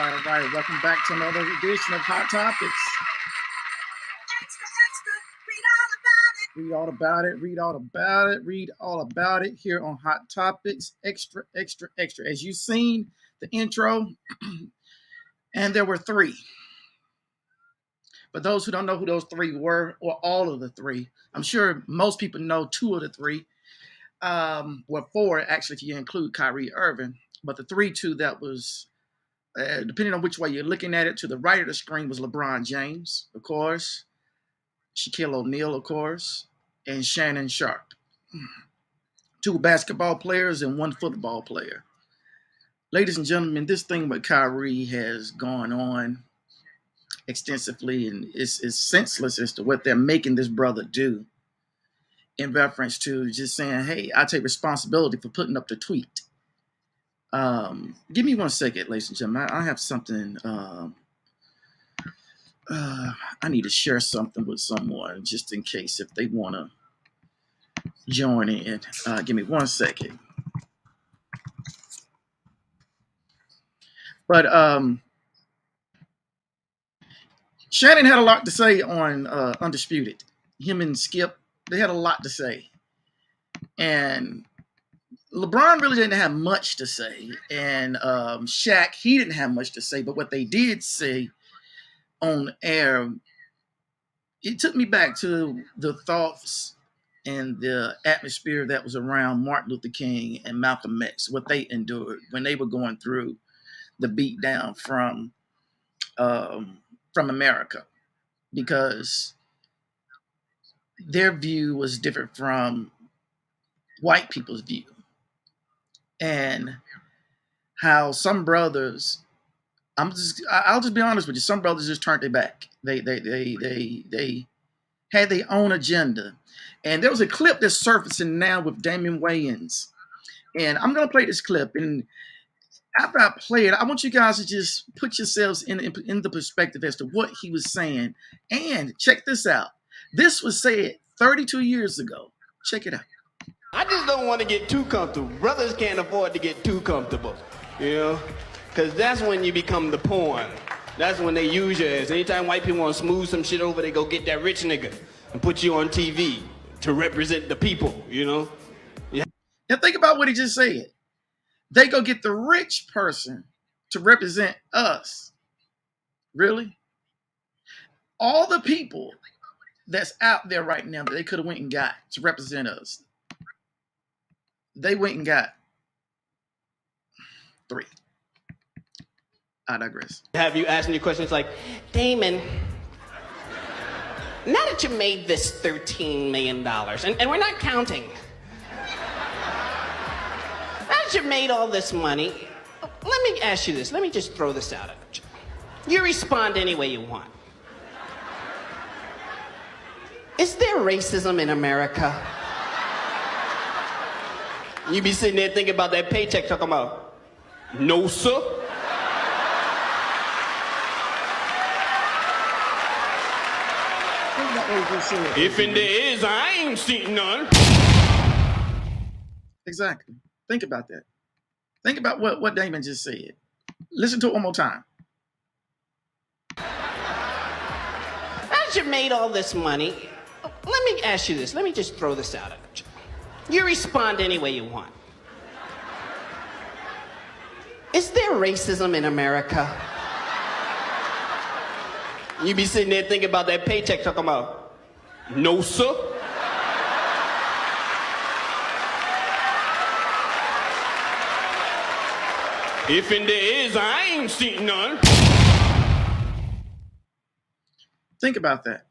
All right. Welcome back to another edition of Hot Topics. Read all about it. Read all about it. Read all about it here on Hot Topics. Extra, extra, extra. As you've seen the intro, and there were three. But those who don't know who those three were, or all of the three, I'm sure most people know two of the three. Well, four actually, if you include Kyrie Irving. But the two that was, depending on which way you're looking at it, to the right of the screen was LeBron James, of course, Shaquille O'Neal, of course, and Shannon Sharp. Two basketball players and one football player. Ladies and gentlemen, this thing with Kyrie has gone on extensively, and it's senseless as to what they're making this brother do in reference to just saying, hey, I take responsibility for putting up the tweet. Give me 1 second, ladies and gentlemen. I have something. I need to share something with someone just in case if they want to join in. Give me 1 second. But Shannon had a lot to say on Undisputed. Him and Skip, they had a lot to say. And LeBron really didn't have much to say. And Shaq, he didn't have much to say. But what they did say on air, it took me back to the thoughts and the atmosphere that was around Martin Luther King and Malcolm X, what they endured when they were going through the beatdown from America, because their view was different from white people's view, and how some brothers, I'll just be honest with you, some brothers just turned their back. They had their own agenda. And there was a clip that's surfacing now with Damon Wayans. And I'm going to play this clip. And after I play it, I want you guys to just put yourselves in the perspective as to what he was saying. And check this out. This was said 32 years ago. Check it out. I just don't want to get too comfortable. Brothers can't afford to get too comfortable, you know? Because that's when you become the pawn. That's when they use you as. Anytime white people want to smooth some shit over, they go get that rich nigga and put you on TV to represent the people, you know? Yeah. Now think about what he just said. They go get the rich person to represent us. Really? All the people that's out there right now that they could have went and got to represent us, they went and got three. I digress. Have you asking your questions like, Damon, now that you made this $13 million, and we're not counting, now that you made all this money, let me ask you this. Let me just throw this out at you. You respond any way you want. Is there racism in America? You be sitting there thinking about that paycheck, talking about, no, sir. If in there is, I ain't seen none. Exactly. Think about that. Think about what Damon just said. Listen to it one more time. As you made all this money, let me ask you this. Let me just throw this out at you. You respond any way you want. Is there racism in America? You be sitting there thinking about that paycheck, talking about, no, sir. If in there is, I ain't seen none. Think about that.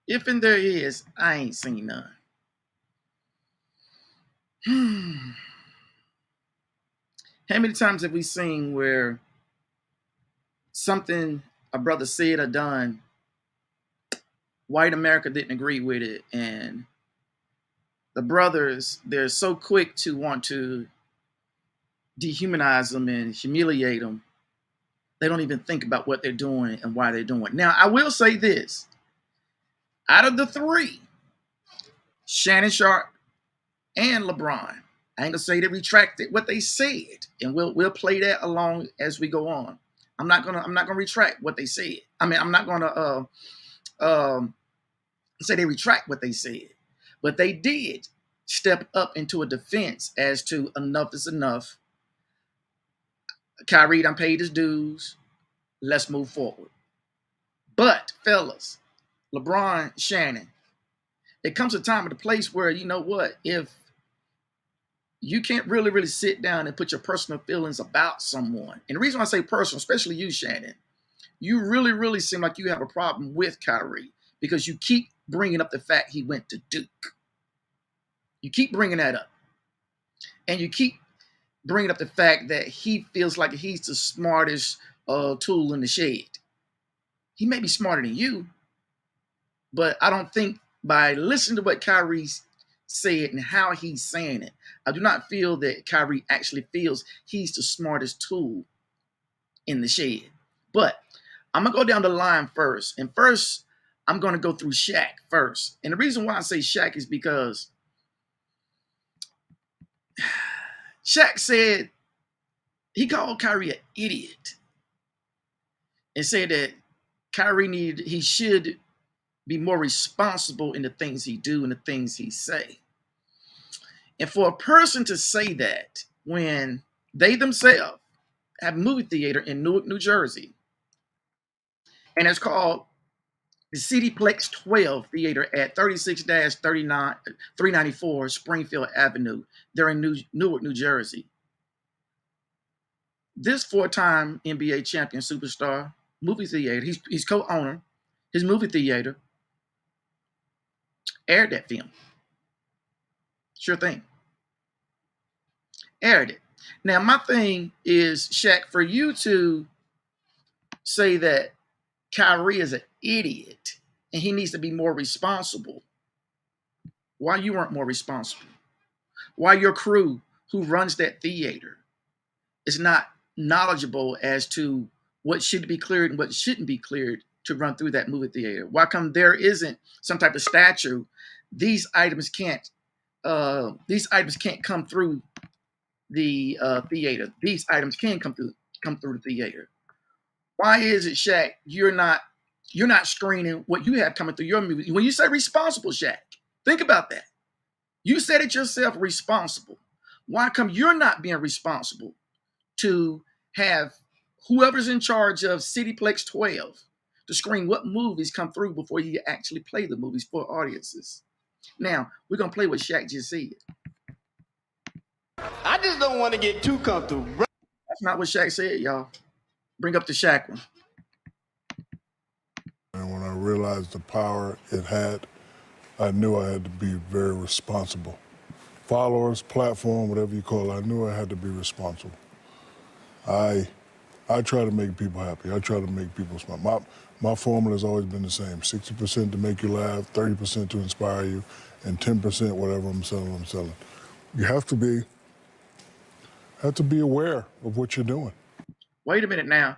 If in there is, I ain't seen none. How many times have we seen where something a brother said or done, white America didn't agree with it, and the brothers, they're so quick to want to dehumanize them and humiliate them, they don't even think about what they're doing and why they're doing it. Now, I will say this. Out of the three, Shannon Sharp and LeBron, I ain't gonna say they retracted what they said, and we'll play that along as we go on. I'm not gonna retract what they said. I mean, I'm not gonna say they retract what they said, but they did step up into a defense as to enough is enough. Kyrie done paid his dues. Let's move forward. But fellas, LeBron, Shannon, it comes a time and a place where, you know what, if you can't really sit down and put your personal feelings about someone, and the reason why I say personal, especially you, Shannon, you really seem like you have a problem with Kyrie because you keep bringing up the fact he went to Duke. You keep bringing that up. And you keep bringing up the fact that he feels like he's the smartest tool in the shed. He may be smarter than you, but I don't think by listening to what Kyrie said and how he's saying it, I do not feel that Kyrie actually feels he's the smartest tool in the shed. But I'm going to go down the line first. And first, I'm going to go through Shaq first. And the reason why I say Shaq is because Shaq said he called Kyrie an idiot and said that he should be more responsible in the things he do and the things he say. And for a person to say that when they themselves have a movie theater in Newark, New Jersey, and it's called the Cityplex 12 Theater at 36-394 Springfield Avenue. They're in Newark, New Jersey. This four-time NBA champion superstar movie theater, he's co-owner, his movie theater, aired that film. Sure thing. Aired it. Now, my thing is, Shaq, for you to say that Kyrie is an idiot and he needs to be more responsible, why you weren't more responsible? Why your crew who runs that theater is not knowledgeable as to what should be cleared and what shouldn't be cleared to run through that movie theater? Why come there isn't some type of statute? These items can't come through the theater. These items can come through the theater. Why is it, Shaq, you're not screening what you have coming through your movie? When you say responsible, Shaq, think about that. You said it yourself, responsible. Why come you're not being responsible to have whoever's in charge of Cityplex 12 to screen what movies come through before you actually play the movies for audiences? Now, we're going to play what Shaq just said. I just don't want to get too comfortable. That's not what Shaq said, y'all. Bring up the Shaq one. And when I realized the power it had, I knew I had to be very responsible. Followers, platform, whatever you call it, I knew I had to be responsible. I try to make people happy. I try to make people smile. My formula has always been the same: 60% to make you laugh, 30% to inspire you, and 10% whatever I'm selling. You have to be aware of what you're doing. Wait a minute now.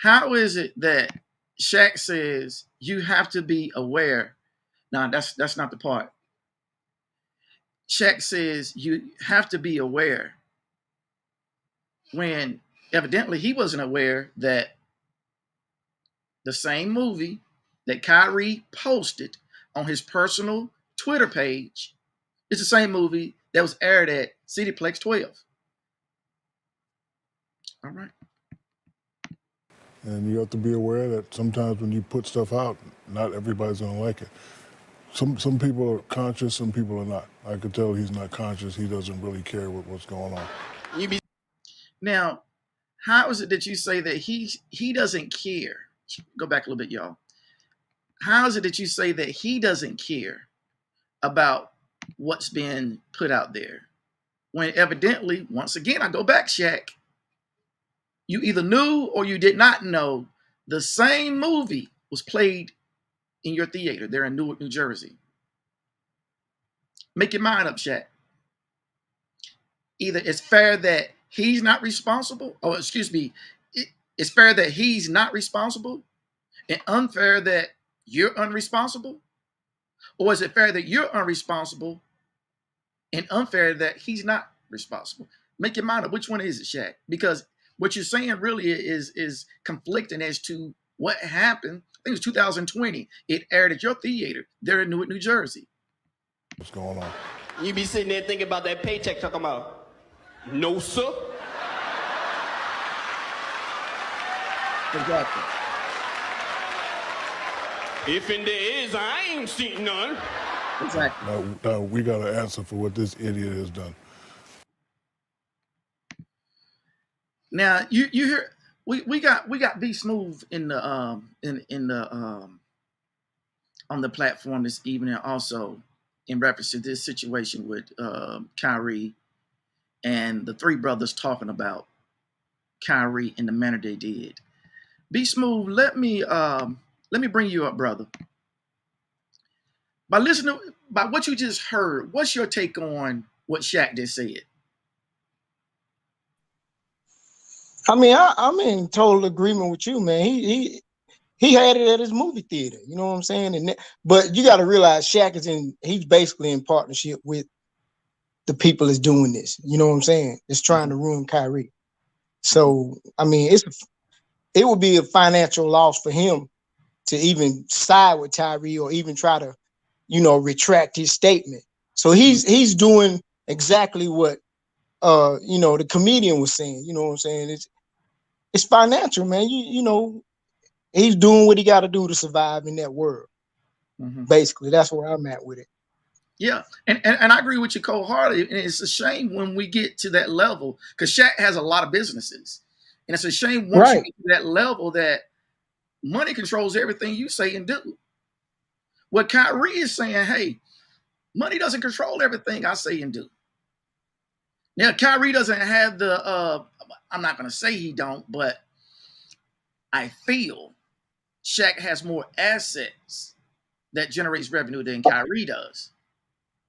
How is it that Shaq says you have to be aware? No, that's not the part. Shaq says you have to be aware when evidently he wasn't aware that the same movie that Kyrie posted on his personal Twitter page is the same movie that was aired at Cityplex 12. All right. And you have to be aware that sometimes when you put stuff out, not everybody's gonna like it. Some people are conscious, some people are not. I could tell he's not conscious. He doesn't really care what's going on. Now, how is it that you say that he doesn't care? Go back a little bit, y'all. How is it that you say that he doesn't care about what's being put out there? When evidently, once again, I go back, Shaq, you either knew or you did not know the same movie was played in your theater there in Newark, New Jersey. Make your mind up, Shaq. Either it's fair that he's not responsible, or excuse me, it's fair that he's not responsible and unfair that you're unresponsible? Or is it fair that you're unresponsible and unfair that he's not responsible? Make your mind up. Which one is it, Shaq? Because what you're saying really is conflicting as to what happened. I think it was 2020. It aired at your theater there in Newark, New Jersey. What's going on? You be sitting there thinking about that paycheck, talking about, no, sir. Exactly. If in there is, I ain't seen none. Exactly. No, we got an answer for what this idiot has done. Now you hear we got B Smooth in the on the platform this evening also in reference to this situation with Kyrie and the three brothers talking about Kyrie in the manner they did. B Smooth, let me bring you up, brother. By what you just heard, what's your take on what Shaq just said? I mean, I'm in total agreement with you, man. He had it at his movie theater. You know what I'm saying? But you got to realize Shaq he's basically in partnership with the people that's doing this. You know what I'm saying? It's trying to ruin Kyrie. So, I mean, it would be a financial loss for him to even side with Kyrie or even try to, retract his statement. So he's doing exactly what the comedian was saying. You know what I'm saying? It's financial, man. He's doing what he got to do to survive in that world. Mm-hmm. Basically, that's where I'm at with it. Yeah, and I agree with you cold-heartedly. And it's a shame when we get to that level, because Shaq has a lot of businesses, and it's a shame once you get to that level that money controls everything you say and do. What Kyrie is saying, hey, money doesn't control everything I say and do. Now, Kyrie doesn't have the. I'm not going to say he don't, but I feel Shaq has more assets that generates revenue than Kyrie does.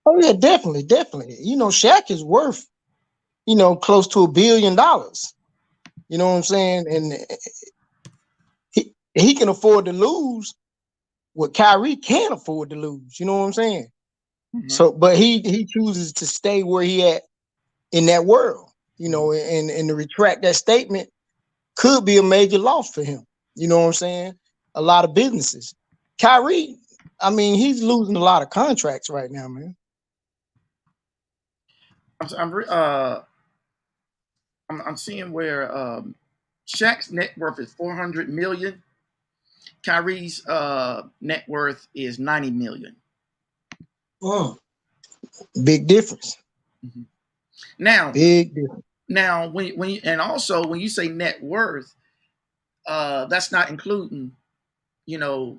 Oh yeah, definitely. Shaq is worth, close to $1 billion. You know what I'm saying? And he can afford to lose what Kyrie can't afford to lose. You know what I'm saying? Mm-hmm. So, but he chooses to stay where he at in that world. And to retract that statement could be a major loss for him. You know what I'm saying? A lot of businesses. Kyrie, I mean, he's losing a lot of contracts right now, man. I'm seeing where Shaq's net worth is $400 million. Kyrie's net worth is $90 million. Oh, big difference. Mm-hmm. Now, big difference. Now, when you say net worth, that's not including, the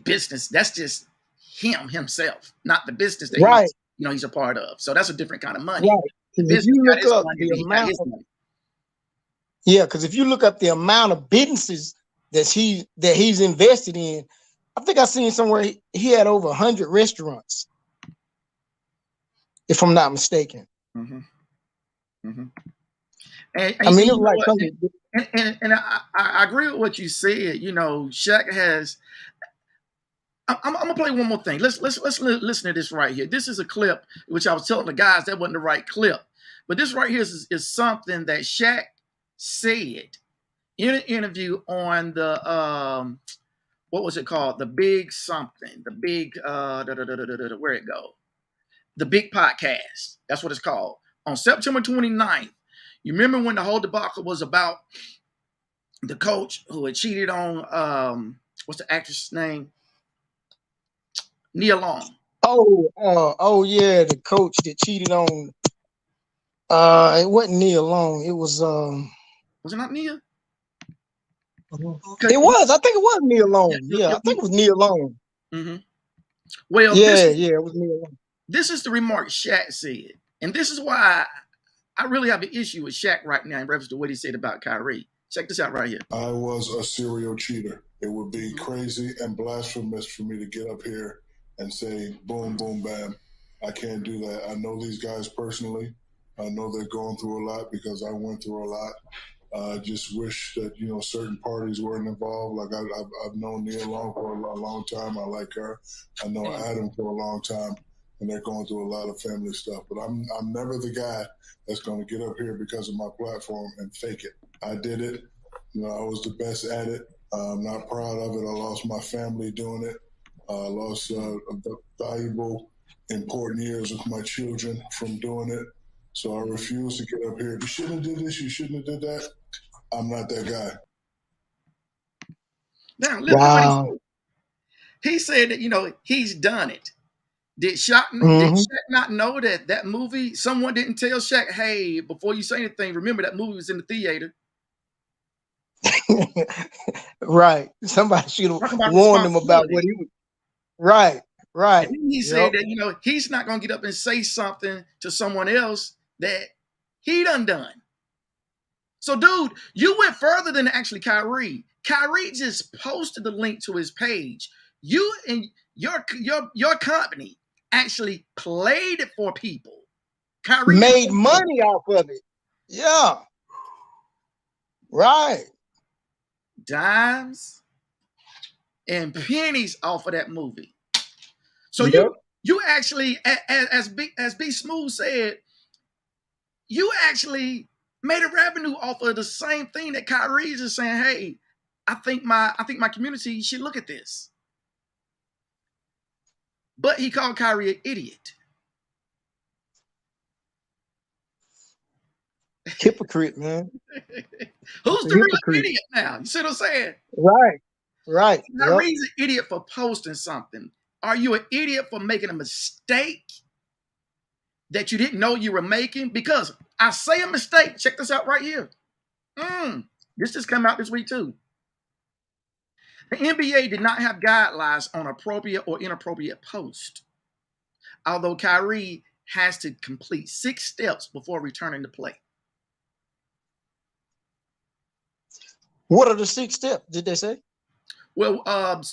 business. That's just himself, not the business that he's a part of. So that's a different kind of money. Right. If you look up the amount of, because if you look up the amount of businesses that he's invested in, I think I seen somewhere he had over 100 restaurants, if I'm not mistaken. Mm-hmm. Mm-hmm. I mean, it's like something. And I agree with what you said. Shaq has. I'm gonna play one more thing. Let's listen to this right here. This is a clip which I was telling the guys that wasn't the right clip, but this right here is something that Shaq said in an interview on the what was it called? The Big Something. The Big where it go? The Big Podcast. That's what it's called. On September 29th. You remember when the whole debacle was about the coach who had cheated on what's the actress' name? Nia Long. Oh yeah, the coach that cheated on. It wasn't Nia Long. It was Was it not Nia? It was. I think it was Nia Long. Yeah, I think it was Nia Long. Mm-hmm. Well, it was Nia Long. This is the remark Shaq said, and this is why I really have an issue with Shaq right now in reference to what he said about Kyrie. Check this out right here. I was a serial cheater. It would be crazy and blasphemous for me to get up here and say, boom, boom, bam. I can't do that. I know these guys personally. I know they're going through a lot because I went through a lot. I just wish that, certain parties weren't involved. Like I've known Nia Long for a long time. I like her. I know Adam for a long time. and they're going through a lot of family stuff. But I'm never the guy that's going to get up here because of my platform and fake it. I did it. You know, I was the best at it. I'm not proud of it. I lost my family doing it. I lost valuable, important years with my children from doing it. So I refuse to get up here. You shouldn't have did this. You shouldn't have did that. I'm not that guy. Now, listen to what he said. He said that, you know, he's done it. Did Shaq not know that movie? Someone didn't tell Shaq, hey, before you say anything, remember that movie was in the theater. Right. Somebody should have warned him about what he was. Right. Right. And he said that, you know, he's not going to get up and say something to someone else that he done. So, dude, you went further than actually Kyrie. Kyrie just posted the link to his page. You and your company actually played it for people. Kyrie made money off of it. Yeah. Right. Dimes and pennies off of that movie. So you actually, as B Smooth said, you actually made a revenue off of the same thing that Kyrie is just saying, hey, I think my community should look at this. But he called Kyrie an idiot. Hypocrite, man. Who's the real idiot now? You see what I'm saying? Right. Kyrie's an idiot for posting something. Are you an idiot for making a mistake that you didn't know you were making? Because I say a mistake. Check this out right here. This just came out this week too. The NBA did not have guidelines on appropriate or inappropriate posts, although Kyrie has to complete 6 steps before returning to play. What are the 6 steps, did they say? Well,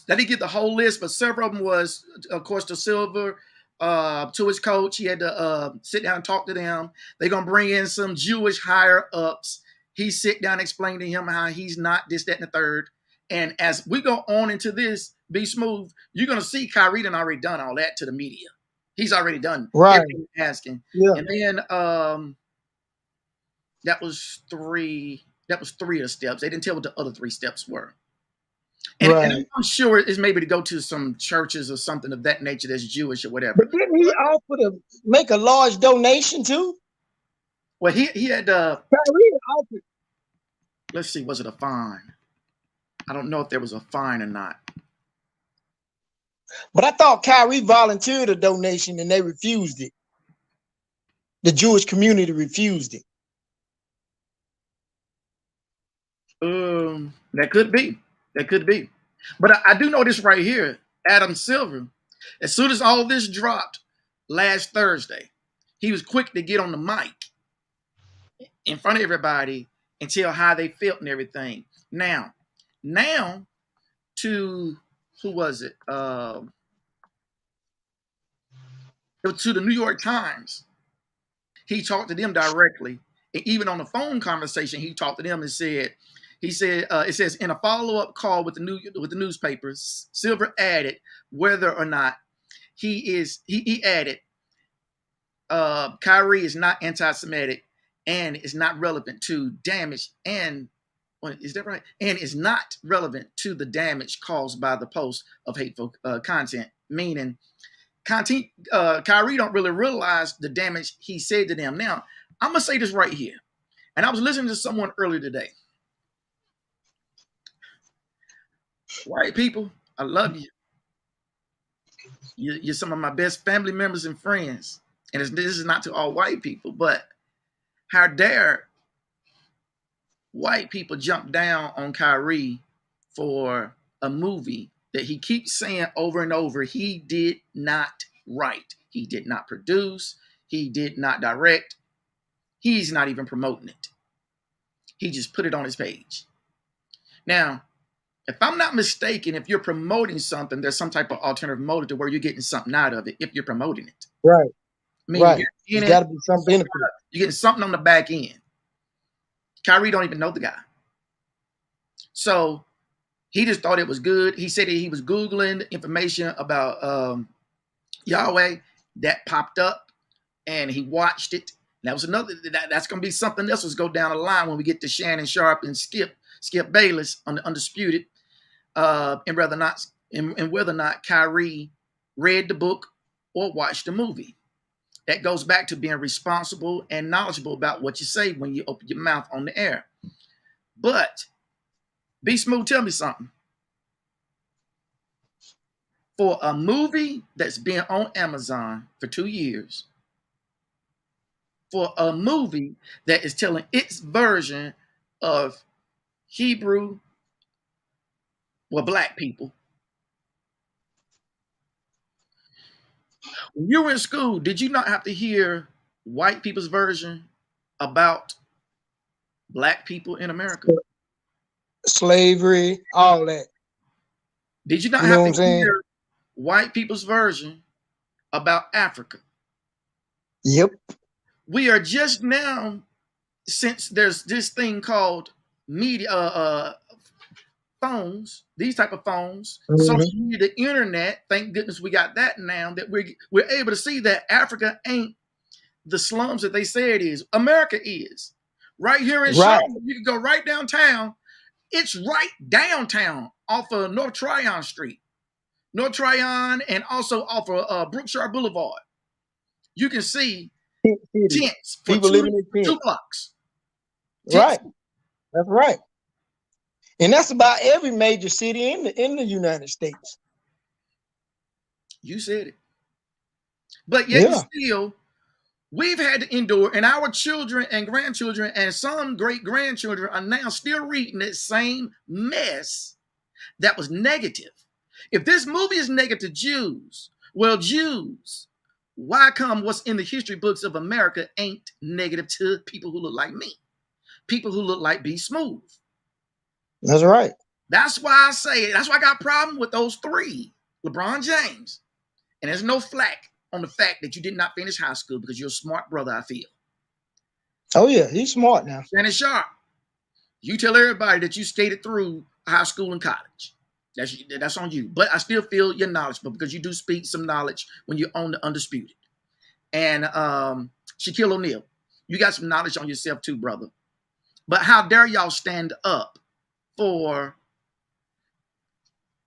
they didn't get the whole list, but several of them was, of course, the Silver to his coach. He had to sit down and talk to them. They're going to bring in some Jewish higher-ups. He sit down and explain to him how he's not this, that, and the third. And as we go on into this, Be Smooth, you're going to see Kyrie done already done all that to the media. He's already done everything asking. Yeah. And then that was 3 of the steps. They didn't tell what the other 3 steps were. And, and I'm sure it's maybe to go to some churches or something of that nature that's Jewish or whatever. But didn't he offer to make a large donation too? Well, he had Kyrie offered. Let's see, was it a fine? I don't know if there was a fine or not. But I thought Kyrie volunteered a donation and they refused it. The Jewish community refused it. That could be. That could be. But I do know this right here. Adam Silver, as soon as all this dropped last Thursday, he was quick to get on the mic in front of everybody and tell how they felt and everything. Now to, who was it? To the New York Times. He talked to them directly. And even on the phone conversation, he talked to them and said, it says, in a follow-up call with the newspapers, Silver added whether or not he added, Kyrie is not anti-Semitic and is not relevant to damage and, is that right? And is not relevant to the damage caused by the post of hateful content, meaning Kyrie don't really realize the damage he said to them. Now, I'm going to say this right here. And I was listening to someone earlier today. White people, I love you. You're some of my best family members and friends. And this is not to all white people, but how dare white people jump down on Kyrie for a movie that he keeps saying over and over he did not write. He did not produce. He did not direct. He's not even promoting it. He just put it on his page. Now, if I'm not mistaken, if you're promoting something, there's some type of alternative motive to where you're getting something out of it if you're promoting it. Right. I mean, right. There's got to be some benefit. You're getting something on the back end. Kyrie don't even know the guy. So he just thought it was good. He said that he was Googling information about Yahweh, that popped up, and he watched it. That was another. That's going to be something else. Let's go down the line when we get to Shannon Sharp and Skip Bayless on the Undisputed, and whether or not Kyrie read the book or watched the movie. That goes back to being responsible and knowledgeable about what you say when you open your mouth on the air. But Be Smooth, tell me something. For a movie that's been on Amazon for 2 years, for a movie that is telling its version of Hebrew, well, black people. When you were in school, did you not have to hear white people's version about black people in America? Slavery, all that. Did you not You know have what I'm to saying? hear white people's version about Africa? Yep. We are just now, since there's this thing called media, phones, these type of phones, social media, the internet. Thank goodness we got that now. That we're able to see that Africa ain't the slums that they say it is. America is. Right here in Charlotte, you can go right downtown. It's right downtown off of North Tryon Street, North Tryon, and also off of Brookshire Boulevard. You can see tents for people living in 2 blocks. Right. That's right. And that's about every major city in the United States. You said it. But yet still, we've had to endure, and our children and grandchildren and some great-grandchildren are now still reading that same mess that was negative. If this movie is negative to Jews, well, Jews, why come what's in the history books of America ain't negative to people who look like me? People who look like B Smooth. That's right. That's why I say it. That's why I got a problem with those 3. LeBron James. And there's no flack on the fact that you did not finish high school because you're a smart brother, I feel. Oh, yeah. He's smart now. Shannon Sharp. You tell everybody that you skated through high school and college. That's on you. But I still feel you're knowledgeable because you do speak some knowledge when you're on the Undisputed. And Shaquille O'Neal, you got some knowledge on yourself too, brother. But how dare y'all stand up to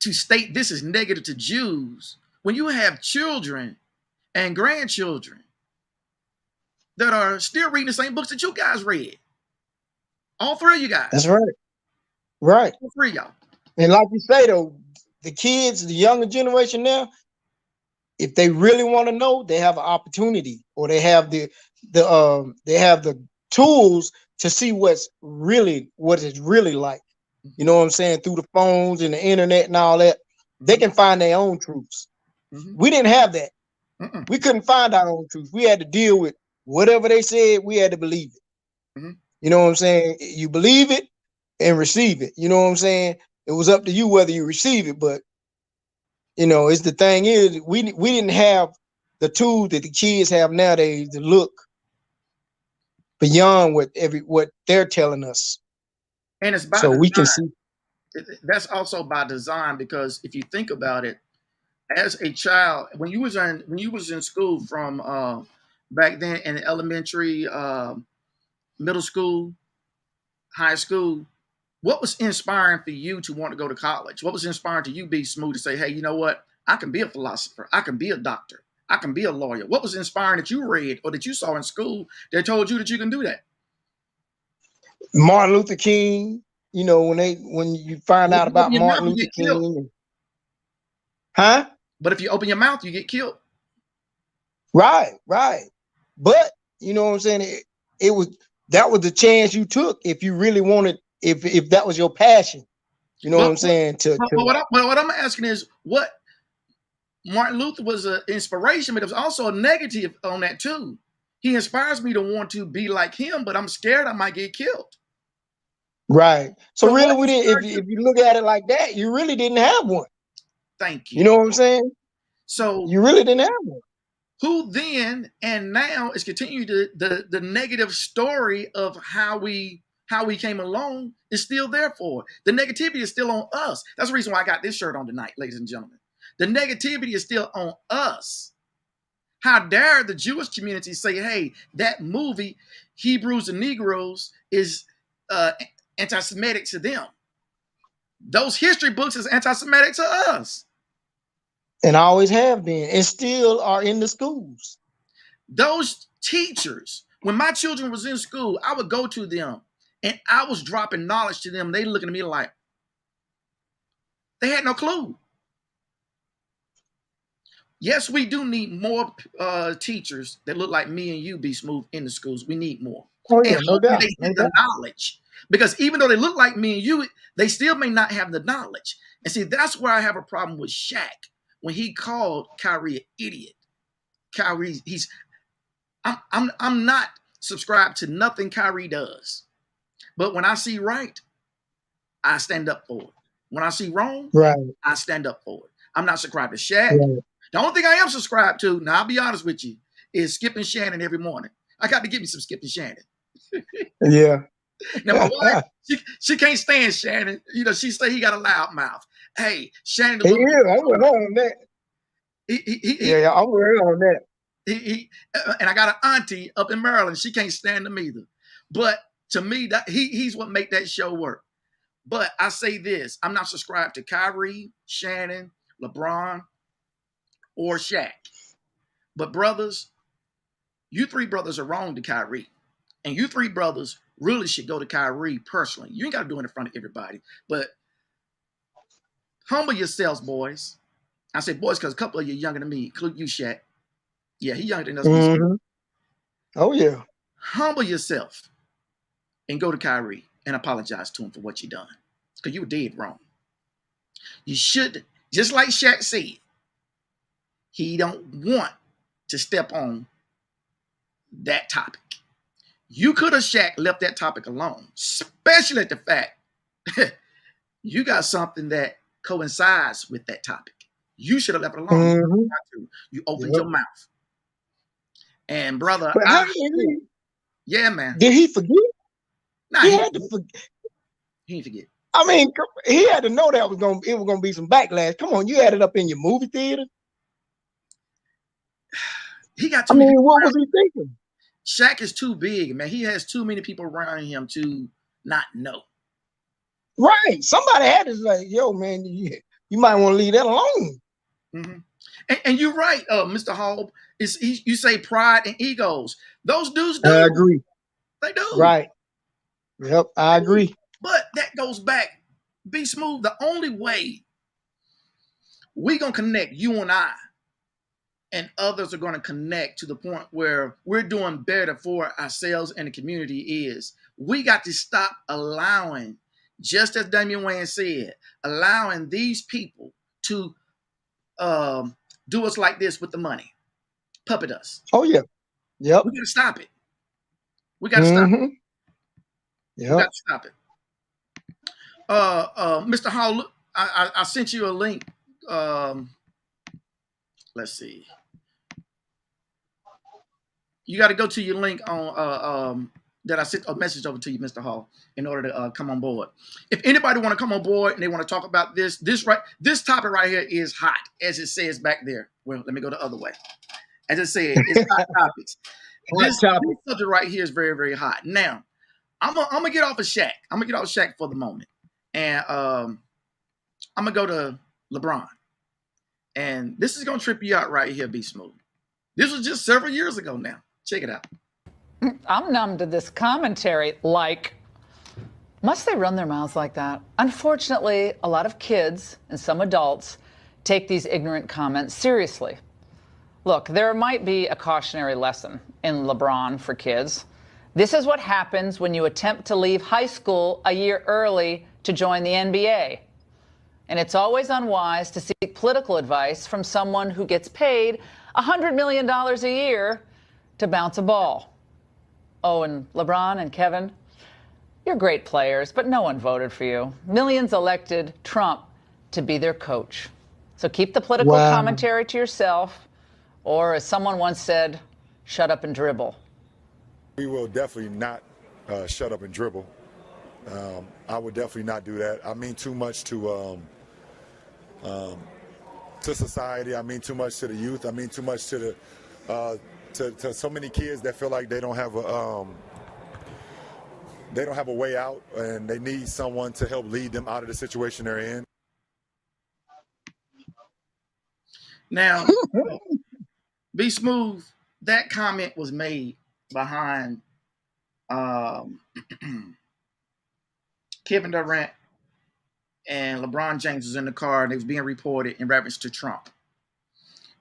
state this is negative to Jews when you have children and grandchildren that are still reading the same books that you guys read. All 3 of you guys. That's right. Right. All 3 of y'all. And like you say, though, the kids, the younger generation now, if they really want to know, they have an opportunity, or they have the tools to see what it's really like. You know what I'm saying? Through the phones and the internet and all that, they can find their own truths. We didn't have that. We couldn't find our own truth. We had to deal with whatever they said. We had to believe it. You know what I'm saying? You believe it and receive it. You know what I'm saying? It was up to you whether you receive it. But it's the thing is we didn't have the tools that the kids have nowadays to look beyond what they're telling us. And it's by so design. We can see. That's also by design, because if you think about it, as a child, when you was in school from back then in elementary, middle school, high school, what was inspiring for you to want to go to college? What was inspiring to you, Be Smooth, to say, hey, you know what? I can be a philosopher. I can be a doctor. I can be a lawyer. What was inspiring that you read or that you saw in school that told you that you can do that? Martin Luther King, when you find out about Martin Luther King. Huh? But if you open your mouth, you get killed. Right. But you know what I'm saying? That was the chance you took if you really wanted, if that was your passion. You know what I'm saying? What I'm asking is, what Martin Luther was an inspiration, but it was also a negative on that too. He inspires me to want to be like him, but I'm scared I might get killed. Right. So really, we didn't. If you look at it like that, you really didn't have one. Thank you. You know what I'm saying? So you really didn't have one. Who then and now is continuing the negative story of how we came along is still there for. The negativity is still on us. That's the reason why I got this shirt on tonight, ladies and gentlemen. The negativity is still on us. How dare the Jewish community say, hey, that movie, Hebrews and Negroes, is anti-Semitic to them. Those history books is anti-Semitic to us. And always have been, and still are in the schools. Those teachers, when my children was in school, I would go to them and I was dropping knowledge to them. They looking at me like they had no clue. Yes, we do need more teachers that look like me and you, Be Smooth, in the schools. We need more. Oh yeah, And no hopefully doubt, they no get doubt. the knowledge. Because even though they look like me and you, they still may not have the knowledge. And see, that's where I have a problem with Shaq when he called Kyrie an idiot. Kyrie, I'm not subscribed to nothing Kyrie does. But when I see right, I stand up for it. When I see wrong, Right. I stand up for it. I'm not subscribed to Shaq. Right. The only thing I am subscribed to, now I'll be honest with you, is Skip and Shannon every morning. I got to give me some Skip and Shannon. Yeah. Now my wife, she can't stand Shannon. You know, she say he got a loud mouth. Hey, Shannon, He is. I'm with her on that. Yeah, I'm with her on that. And I got an auntie up in Maryland. She can't stand him either. But to me, that he's what make that show work. But I say this: I'm not subscribed to Kyrie, Shannon, LeBron, or Shaq. But brothers, you three brothers are wrong to Kyrie. And you three brothers really should go to Kyrie personally. You ain't got to do it in front of everybody. But humble yourselves, boys. I say boys because a couple of you younger than me, including you, Shaq. Yeah, he younger than us. Mm-hmm. Oh, yeah. Humble yourself and go to Kyrie and apologize to him for what you done. Because you were dead wrong. You should, just like Shaq said, he don't want to step on that topic. You could have, Shaq, left that topic alone, especially at the fact you got something that coincides with that topic. You should have left it alone. Mm-hmm. You opened your mouth. And brother, But yeah, man. Did he forget? Nah, he had to forget. He didn't forget. I mean, he had to know that it was gonna be some backlash. Come on, you had it up in your movie theater. He got too many people what was he thinking? Shaq is too big, man. He has too many people around him to not know. Right. Somebody had to say, yo, man, you might want to leave that alone. Mm-hmm. And you're right, Mr. Hall. You say pride and egos. Those dudes do. I agree. They do. Right. Yep, I agree. But that goes back. Be Smooth. The only way we're going to connect, you and I, and others are going to connect to the point where we're doing better for ourselves and the community is we got to stop allowing, just as Damian Wayne said, allowing these people to do us like this with the money, puppet us. Oh, yeah. Yep. We got to stop it. We got to stop it. Yep. We got to stop it. Mr. Hall, look, I sent you a link. Let's see. You got to go to your link on that I sent a message over to you, Mr. Hall, in order to come on board. If anybody want to come on board and they want to talk about this topic right here is hot, as it says back there. Well, let me go the other way. As it said, it's hot topics. This subject right here is very, very hot. Now, I'm gonna get off of Shaq. I'm gonna get off of Shaq for the moment, and I'm gonna go to LeBron. And this is gonna trip you out right here, Be Smooth. This was just several years ago now. Check it out. I'm numb to this commentary. Like, must they run their mouths like that? Unfortunately, a lot of kids and some adults take these ignorant comments seriously. Look, there might be a cautionary lesson in LeBron for kids. This is what happens when you attempt to leave high school a year early to join the NBA. And it's always unwise to seek political advice from someone who gets paid $100 million a year to bounce a ball. Oh, and LeBron and Kevin, you're great players, but no one voted for you. Millions elected Trump to be their coach. So keep the political commentary to yourself, or as someone once said, shut up and dribble. We will definitely not shut up and dribble. I would definitely not do that. I mean too much to society. I mean too much to the youth. I mean too much to to so many kids that feel like they don't have a way out, and they need someone to help lead them out of the situation they're in. Now, Be Smooth, that comment was made behind Kevin Durant and LeBron James was in the car, and it was being reported in reference to Trump.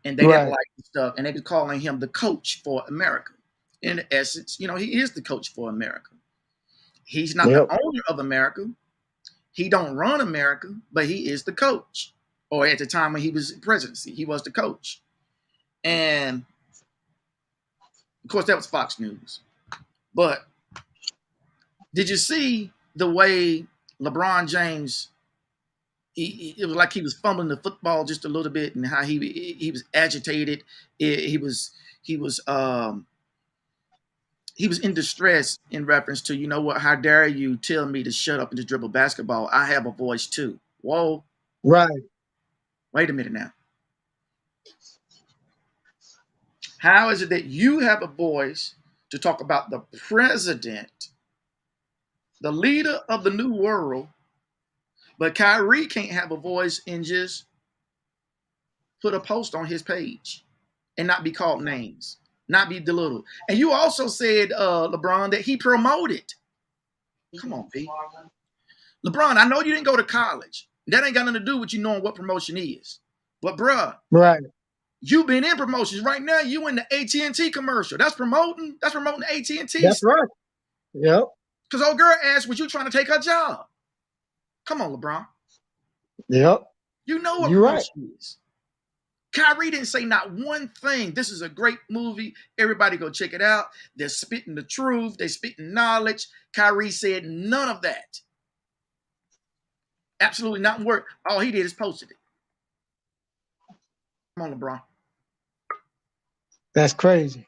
And they didn't like the stuff, and they were calling him the coach for America. In essence, you know, he is the coach for America. He's not the owner of America. He don't run America, but he is the coach. Or at the time when he was in presidency, he was the coach. And of course, that was Fox News. But did you see the way LeBron James? It was like he was fumbling the football just a little bit, and how he was agitated. He was in distress in reference to, you know what? How dare you tell me to shut up and just dribble basketball? I have a voice too. Whoa, Right. Wait a minute now. How is it that you have a voice to talk about the president, the leader of the new world, but Kyrie can't have a voice and just put a post on his page and not be called names, not be belittled? And you also said, LeBron, that he promoted. Come on, Pete. LeBron, I know you didn't go to college. That ain't got nothing to do with you knowing what promotion is. But, bruh, Right. you've been in promotions. Right now, you in the AT&T commercial. That's promoting. That's promoting AT&T. That's right. Yep. Because old girl asked, was you trying to take her job? Come on, LeBron. Yep. You know what You're promotion is. Kyrie didn't say not one thing. This is a great movie. Everybody go check it out. They're spitting the truth. They're spitting knowledge. Kyrie said none of that. Absolutely not word. All he did is posted it. Come on, LeBron. That's crazy.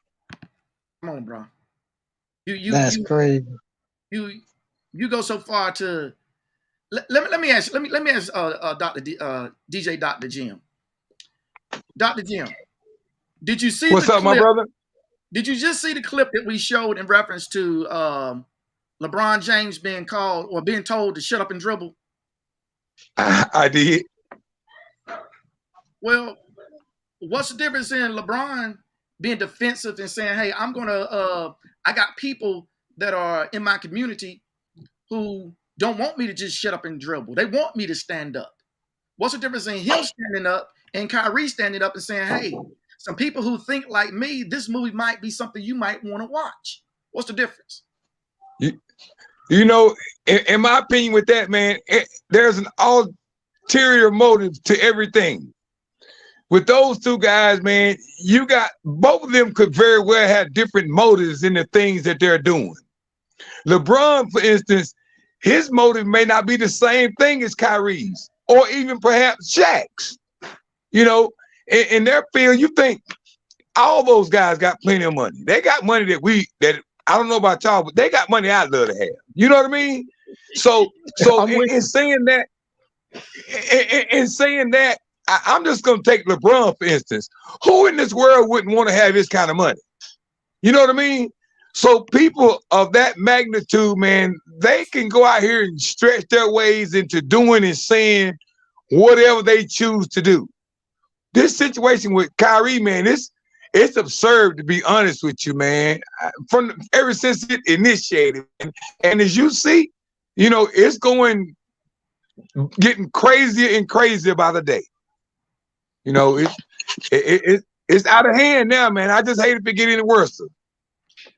Come on, LeBron. That's crazy. You go so far to let me ask Dr. DJ Dr. Jim. Dr. Jim, did you see what's up, my brother? Did you just see the clip that we showed in reference to LeBron James being called or being told to shut up and dribble? I did. Well, what's the difference in LeBron being defensive and saying, hey, I got people that are in my community who don't want me to just shut up and dribble. They want me to stand up. What's the difference in him standing up and Kyrie standing up and saying, hey, some people who think like me, this movie might be something you might want to watch? What's the difference? You know, in my opinion with that, man, there's an ulterior motive to everything. With those two guys, man, you got both of them could very well have different motives in the things that they're doing. LeBron, for instance, his motive may not be the same thing as Kyrie's or even perhaps Shaq's. You know, in their field, you think all those guys got plenty of money. They got money that I don't know about y'all, but they got money I'd love to have. You know what I mean? So in saying that, I'm just going to take LeBron, for instance. Who in this world wouldn't want to have his kind of money? You know what I mean? So people of that magnitude, man, they can go out here and stretch their ways into doing and saying whatever they choose to do. This situation with Kyrie, man, it's absurd, to be honest with you, man. From ever since it initiated, and as you see, you know, it's getting crazier and crazier by the day. You know, it's out of hand now, man. I just hate if it get any worse.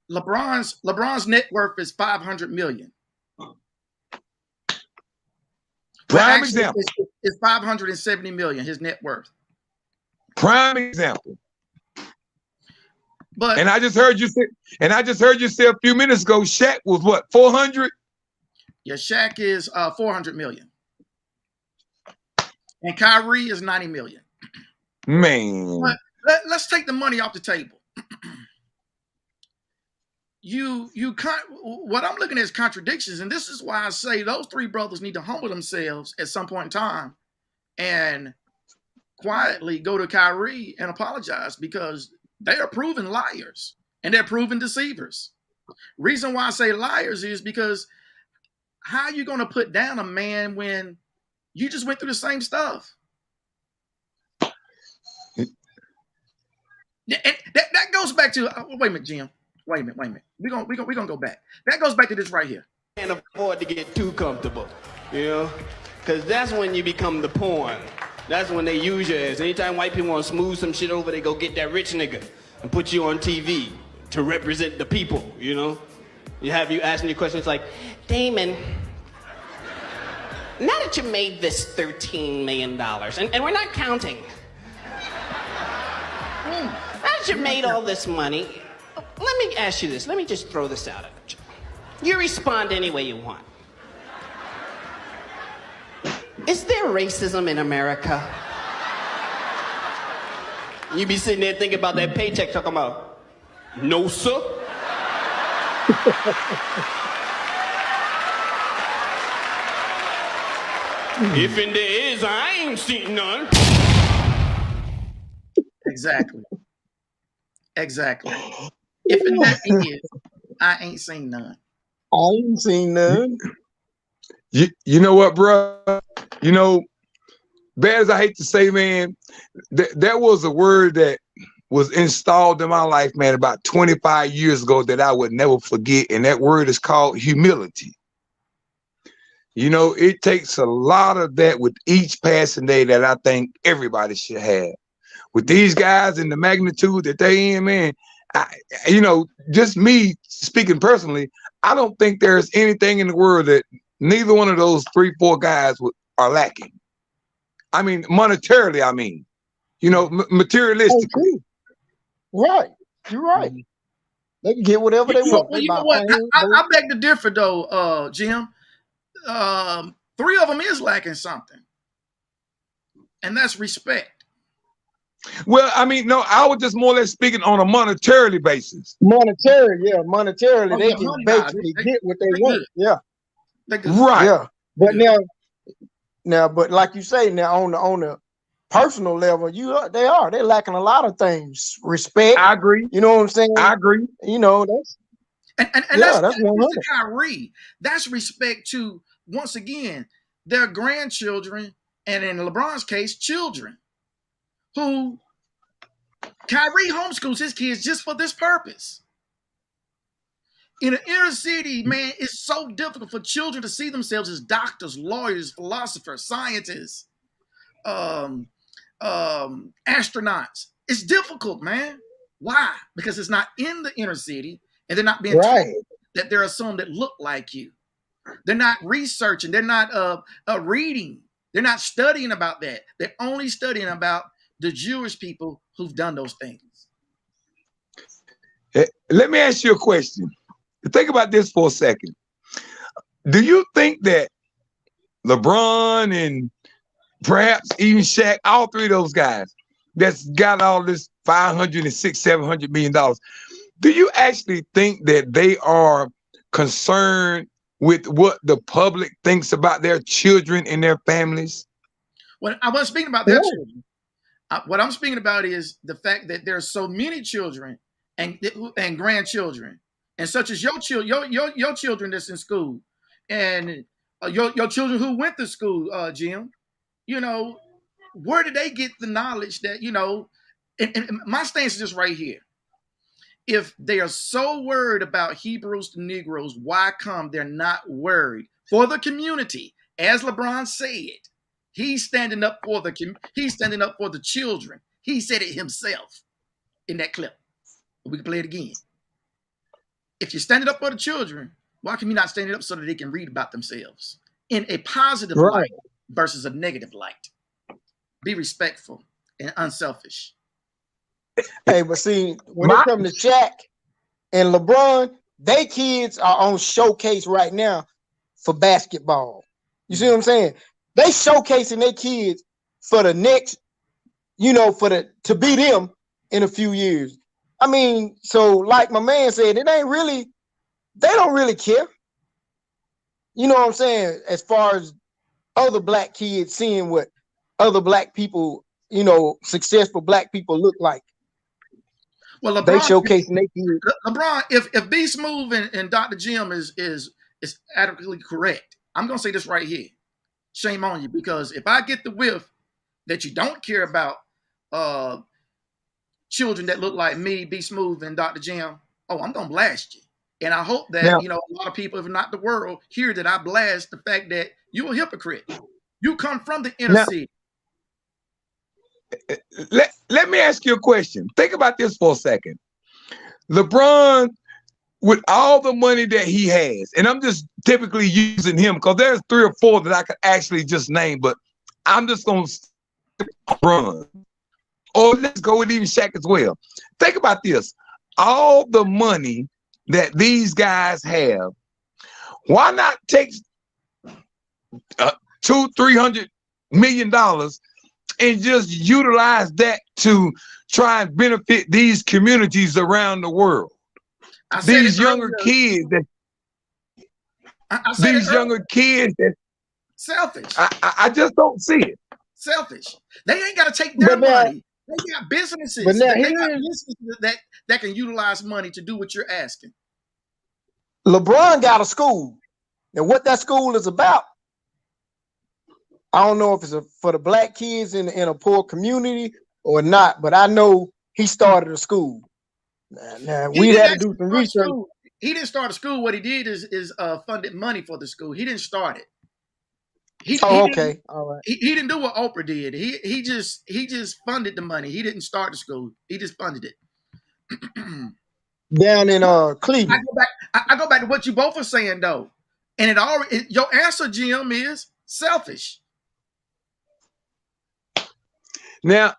LeBron's net worth is $500 million. Prime example. It's $570 million. His net worth. Prime example. But I just heard you say a few minutes ago, Shaq was what, 400? Yeah, Shaq is 400 million, and Kyrie is 90 million. Man, but let's take the money off the table. What I'm looking at is contradictions, and this is why I say those three brothers need to humble themselves at some point in time and quietly go to Kyrie and apologize, because They are proven liars and they're proven deceivers. Reason why I say liars is because how are you going to put down a man when you just went through the same stuff? And that goes back to wait a minute, Jim. Wait a minute. We're gonna go back. That goes back to this right here. Can't afford to get too comfortable, you know, because that's when you become the pawn. That's when they use you as. Anytime white people want to smooth some shit over, they go get that rich nigga and put you on TV to represent the people, you know. You have you asking your questions like, Damon, now that you made this $13 million, and we're not counting, now that you made all this money, let me ask you this. Let me just throw this out at you. You respond any way you want. Is there racism in America? You be sitting there thinking about that paycheck, talking about, no, sir. If in there is, I ain't seen none. Exactly. If in there is, I ain't seen none. I ain't seen none. You know what, bro? You know, bad as I hate to say, man, there was a word that was installed in my life, man, about 25 years ago that I would never forget, and that word is called humility. You know, it takes a lot of that with each passing day that I think everybody should have. With these guys and the magnitude that they in, man, you know, just me speaking personally, I don't think there's anything in the world that neither one of those 3-4 guys are lacking. I mean, monetarily, I mean, you know, materialistically. Right. You're right. They can get whatever they want. Well, you know what? I beg to differ, though, Jim. 3 of them is lacking something, and that's respect. Well, I mean, no, I was just more or less speaking on a monetarily basis. Monetarily, they can basically get what they want. Good. Yeah, right. Yeah, but now, but like you say, now on the personal level, they're lacking a lot of things. Respect. I agree. You know what I'm saying? I agree. You know that's that's 100. Kyrie. That's respect to, once again, their grandchildren, and in LeBron's case, children, who Kyrie homeschools his kids just for this purpose. In an inner city, man, it's so difficult for children to see themselves as doctors, lawyers, philosophers, scientists, astronauts. It's difficult, man. Why? Because it's not in the inner city, and they're not being told that there are some that look like you. They're not researching. They're not reading. They're not studying about that. They're only studying about the Jewish people who've done those things. Let me ask you a question. Think about this for a second. Do you think that LeBron and perhaps even Shaq, all 3 of those guys that's got all this $500 and $700 million, do you actually think that they are concerned with what the public thinks about their children and their families? Well, I wasn't speaking about their children. What I'm speaking about is the fact that there are so many children and grandchildren, and such as your children that's in school, and your children who went to school, Jim. You know, where did they get the knowledge that, you know? And my stance is just right here. If they are so worried about Hebrews to Negroes, why come they're not worried for the community? As LeBron said, he's standing up for the children. He said it himself in that clip. We can play it again. If you're standing up for the children, why can you not stand up so that they can read about themselves in a positive light versus a negative light? Be respectful and unselfish. Hey, but see, when it comes to Shaq and LeBron, they kids are on showcase right now for basketball. You see what I'm saying? They showcasing their kids for the next, you know, to be them in a few years. I mean, so like my man said, they don't really care. You know what I'm saying? As far as other black kids seeing what other black people, you know, successful black people look like. Well, They LeBron, showcasing they kids. LeBron, if B Smooth and Dr. Jim is adequately correct, I'm gonna say this right here. Shame on you, because if I get the whiff that you don't care about children that look like me, B Smooth and Dr. Jim, oh, I'm gonna blast you. And I hope that Now, a lot of people, if not the world, hear that I blast the fact that you're a hypocrite. You come from the inner now, city. Let me ask you a question. Think about this for a second. LeBron, with all the money that he has, and I'm just typically using him because there's 3 or 4 that I could actually just name, but I'm just going to run. Or let's go with even Shaq as well. Think about this. All the money that these guys have, why not take $200-300 million and just utilize that to try and benefit these communities around the world? These younger kids that selfish. I just don't see it. Selfish. They ain't got to take their money. They got businesses. But now they got businesses that can utilize money to do what you're asking. LeBron got a school, and what that school is about, I don't know if it's for the black kids in a poor community or not, but I know he started a school. Now we had to do some research. He didn't start a school. What he did is funded money for the school. He didn't start it. Okay, all right. He didn't do what Oprah did. He just funded the money. He didn't start the school. He just funded it. Down in Cleveland. I go back to what you both are saying though, and your answer, Jim, is selfish. Now,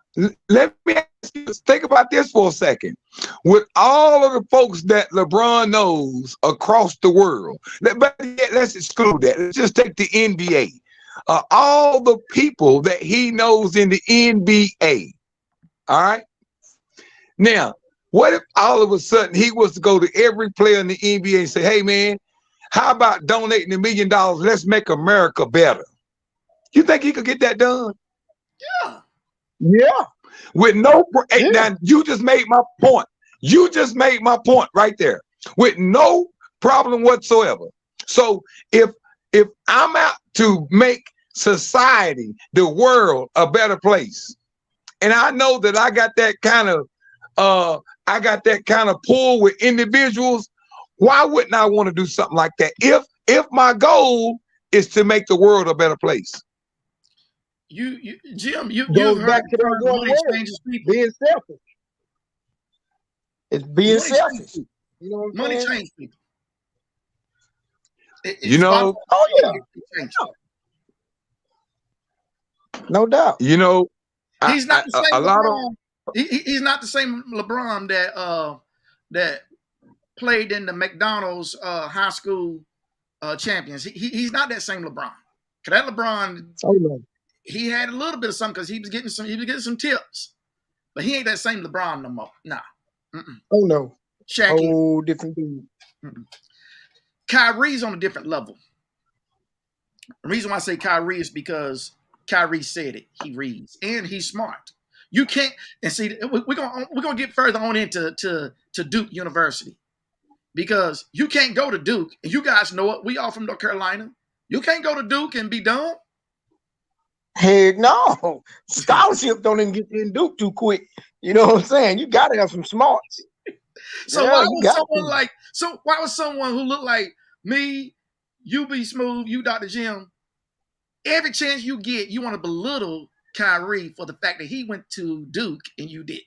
let me ask you, think about this for a second. With all of the folks that LeBron knows across the world, let's exclude that. Let's just take the NBA. All the people that he knows in the NBA. All right. Now, what if all of a sudden he was to go to every player in the NBA and say, hey, man, how about donating $1 million? Let's make America better. You think he could get that done? Yeah. Yeah. With no, now you just made my point. You just made my point right there. With no problem whatsoever. So if I'm out to make society, the world, a better place, and I know that I got that kind of pull with individuals, why wouldn't I want to do something like that? If my goal is to make the world a better place. Jim, you've back heard to that one money word, changes people. being selfish. It's being selfish. You know what money I'm saying? changes people. Oh yeah, no doubt. He's not the same LeBron. He's not the same LeBron that played in the McDonald's high school champions. He's not that same LeBron. Cause that LeBron, he had a little bit of something because he was getting some tips, but he ain't that same LeBron no more. Nah. Oh no. Shaq. Oh, different dude. Kyrie's on a different level. The reason why I say Kyrie is because Kyrie said it. He reads and he's smart. You can't, and see, we're gonna get further on into Duke University, because you can't go to Duke, and you guys know it. We all from North Carolina. You can't go to Duke and be dumb. Heck no. Scholarship don't even get in Duke too quick. You know what I'm saying? You gotta have some smarts. So why was someone who looked like me, you be Smooth, you Dr. Jim, every chance you get, you want to belittle Kyrie for the fact that he went to Duke and you didn't?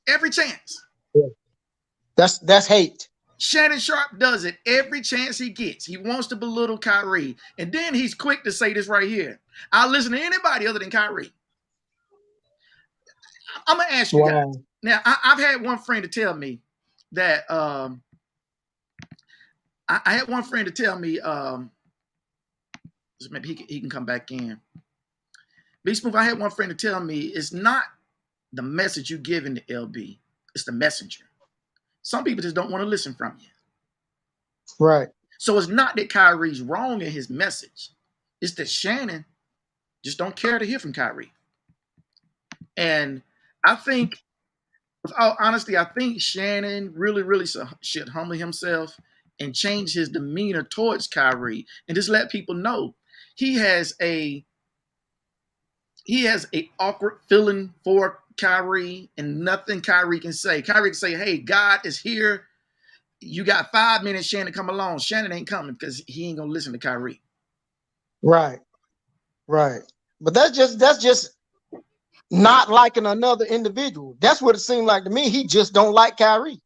Every chance. Yeah. That's hate. Shannon Sharp does it every chance he gets. He wants to belittle Kyrie. And then he's quick to say this right here. I'll listen to anybody other than Kyrie. I'm going to ask you guys. Now, I've had one friend to tell me that I had one friend to tell me maybe he can come back in. B Smooth, I had one friend to tell me it's not the message you give in the LB. It's the messenger. Some people just don't want to listen from you. Right. So it's not that Kyrie's wrong in his message. It's that Shannon just don't care to hear from Kyrie. And I think with all honesty, I think Shannon really should humble himself and change his demeanor towards Kyrie and just let people know he has a awkward feeling for Kyrie, and nothing Kyrie can say. Kyrie can say, "Hey, God is here. You got 5 minutes, Shannon, come along." Shannon ain't coming because he ain't gonna listen to Kyrie. Right. But that's just not liking another individual. That's what it seemed like to me. He just don't like Kyrie.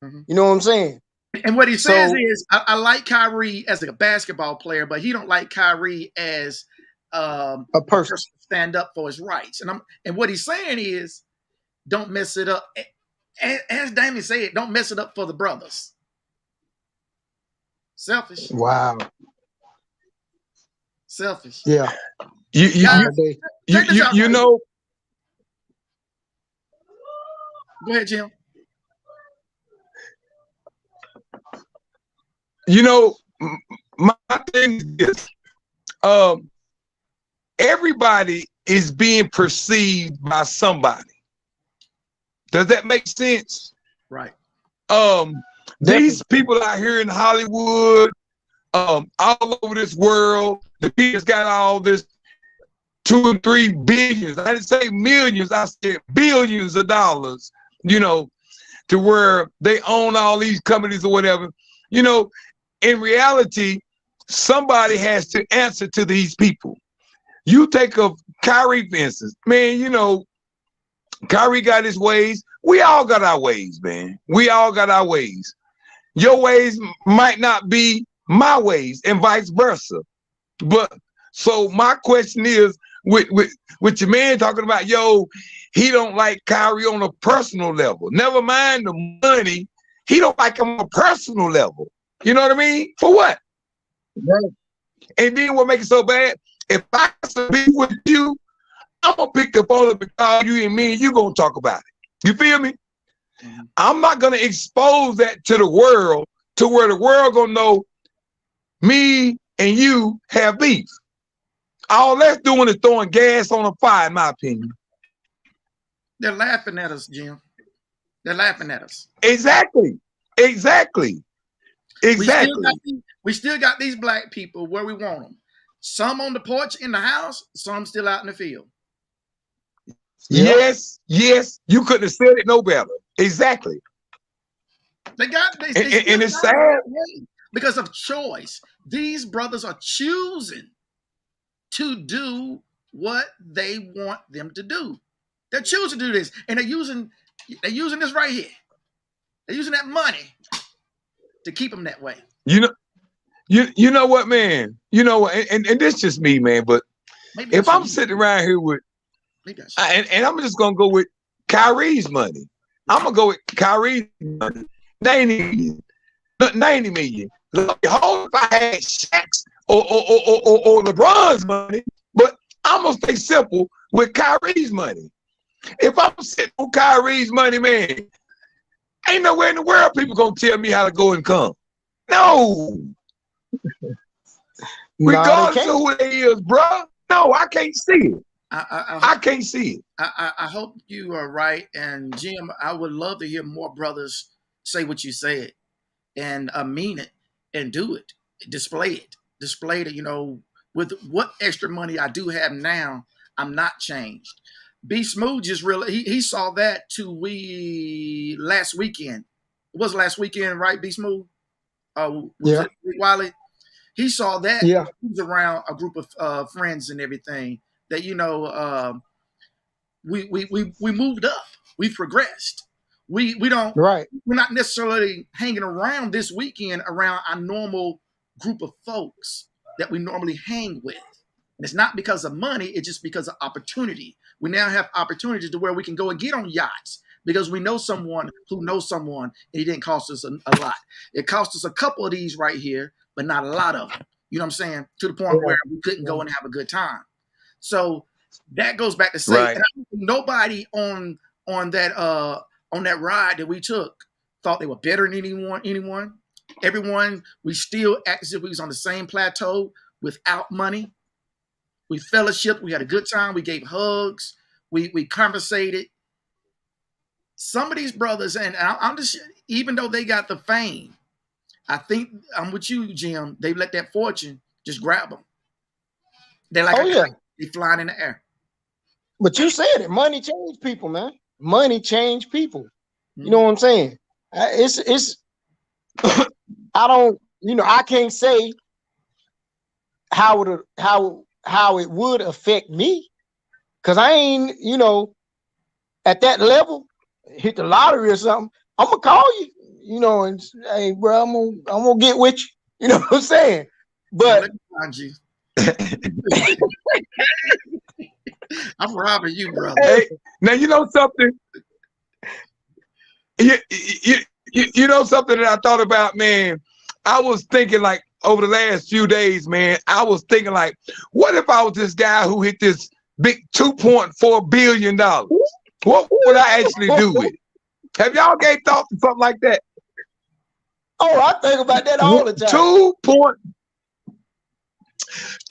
Mm-hmm. You know what I'm saying? And what he says is, I like Kyrie as a basketball player, but he don't like Kyrie as a person to stand up for his rights. And what he's saying is, don't mess it up. As Damien said, don't mess it up for the brothers. Selfish. Wow. Selfish. Yeah. You know. Go ahead, Jim. You know, my thing is this. Everybody is being perceived by somebody. Does that make sense? Right. These people out here in Hollywood, all over this world, the people's got all this 2 and 3 billions. I didn't say millions, I said billions of dollars, you know, to where they own all these companies or whatever. You know, in reality, somebody has to answer to these people. You take a Kyrie, for instance, man, you know, Kyrie got his ways. We all got our ways, man. We all got our ways. Your ways might not be my ways and vice versa. But so my question is, with your man talking about, yo, he don't like Kyrie on a personal level. Never mind the money. He don't like him on a personal level. You know what I mean? For what? Right. And then what makes it so bad? If I be with you, I'm gonna pick the phone up and call you, and me and you gonna talk about it. You feel me? Mm-hmm. I'm not gonna expose that to the world, to where the world gonna know me and you have beef. All that's doing is throwing gas on a fire, in my opinion. They're laughing at us, Jim. They're laughing at us. Exactly. We still got these black people where we want them. Some on the porch in the house, some still out in the field. Yes, you couldn't have said it no better. Exactly. They and it's sad because of choice. These brothers are choosing to do what they want them to do. They're choosing to do this, and they're using this right here. They're using that money to keep them that way. You know what, man? You know what? And this just me, man. But maybe if I'm sitting around here with, and I'm just gonna go with Kyrie's money. I'm gonna go with Kyrie's money. 90 million. If I had Shaq's or LeBron's money, but I'm gonna stay simple with Kyrie's money. If I'm sitting on Kyrie's money, man, ain't nowhere in the world people gonna tell me how to go and come. No. Regardless of who they is, bro. No, I can't see it. I can't see it. I hope you are right. And Jim, I would love to hear more brothers say what you said and mean it and do it. Display it, you know, with what extra money I do have now, I'm not changed. B Smooth just really, he saw that last weekend. It was last weekend, right, B Smooth? Was it Wiley? He saw that. Yeah. He was around a group of friends and everything that, you know, we moved up. We progressed. We don't, right. We're not necessarily hanging around this weekend around our normal group of folks that we normally hang with. And it's not because of money, it's just because of opportunity. We now have opportunities to where we can go and get on yachts because we know someone who knows someone, and it didn't cost us a lot. It cost us a couple of these right here, but not a lot of them. You know what I'm saying? To the point where we couldn't go and have a good time. So that goes back to say, and I think nobody on that ride that we took thought they were better than anyone. Everyone, we still act as if we was on the same plateau without money. We fellowshiped. We had a good time. We gave hugs. We conversated. some of these brothers, and I'm just, even though they got the fame, I think I'm with you, Jim. They let that fortune just grab them. They're like, they flying in the air. But you said it. Money changed people, man. Money changed people. You know what I'm saying? It's. I don't. You know, I can't say how it would affect me, because I ain't, you know, at that level, hit the lottery or something. I'm gonna call you, you know, and say, hey, bro, I'm gonna get with you. You know what I'm saying? But I'm robbing you, brother. Hey, now you know something. You know something that I thought about, man. I was thinking, like, over the last few days, man. I was thinking, like, what if I was this guy who hit this big $2.4 billion? What would I actually do with it? Have y'all gave thought to something like that? Oh, I think about that all the time.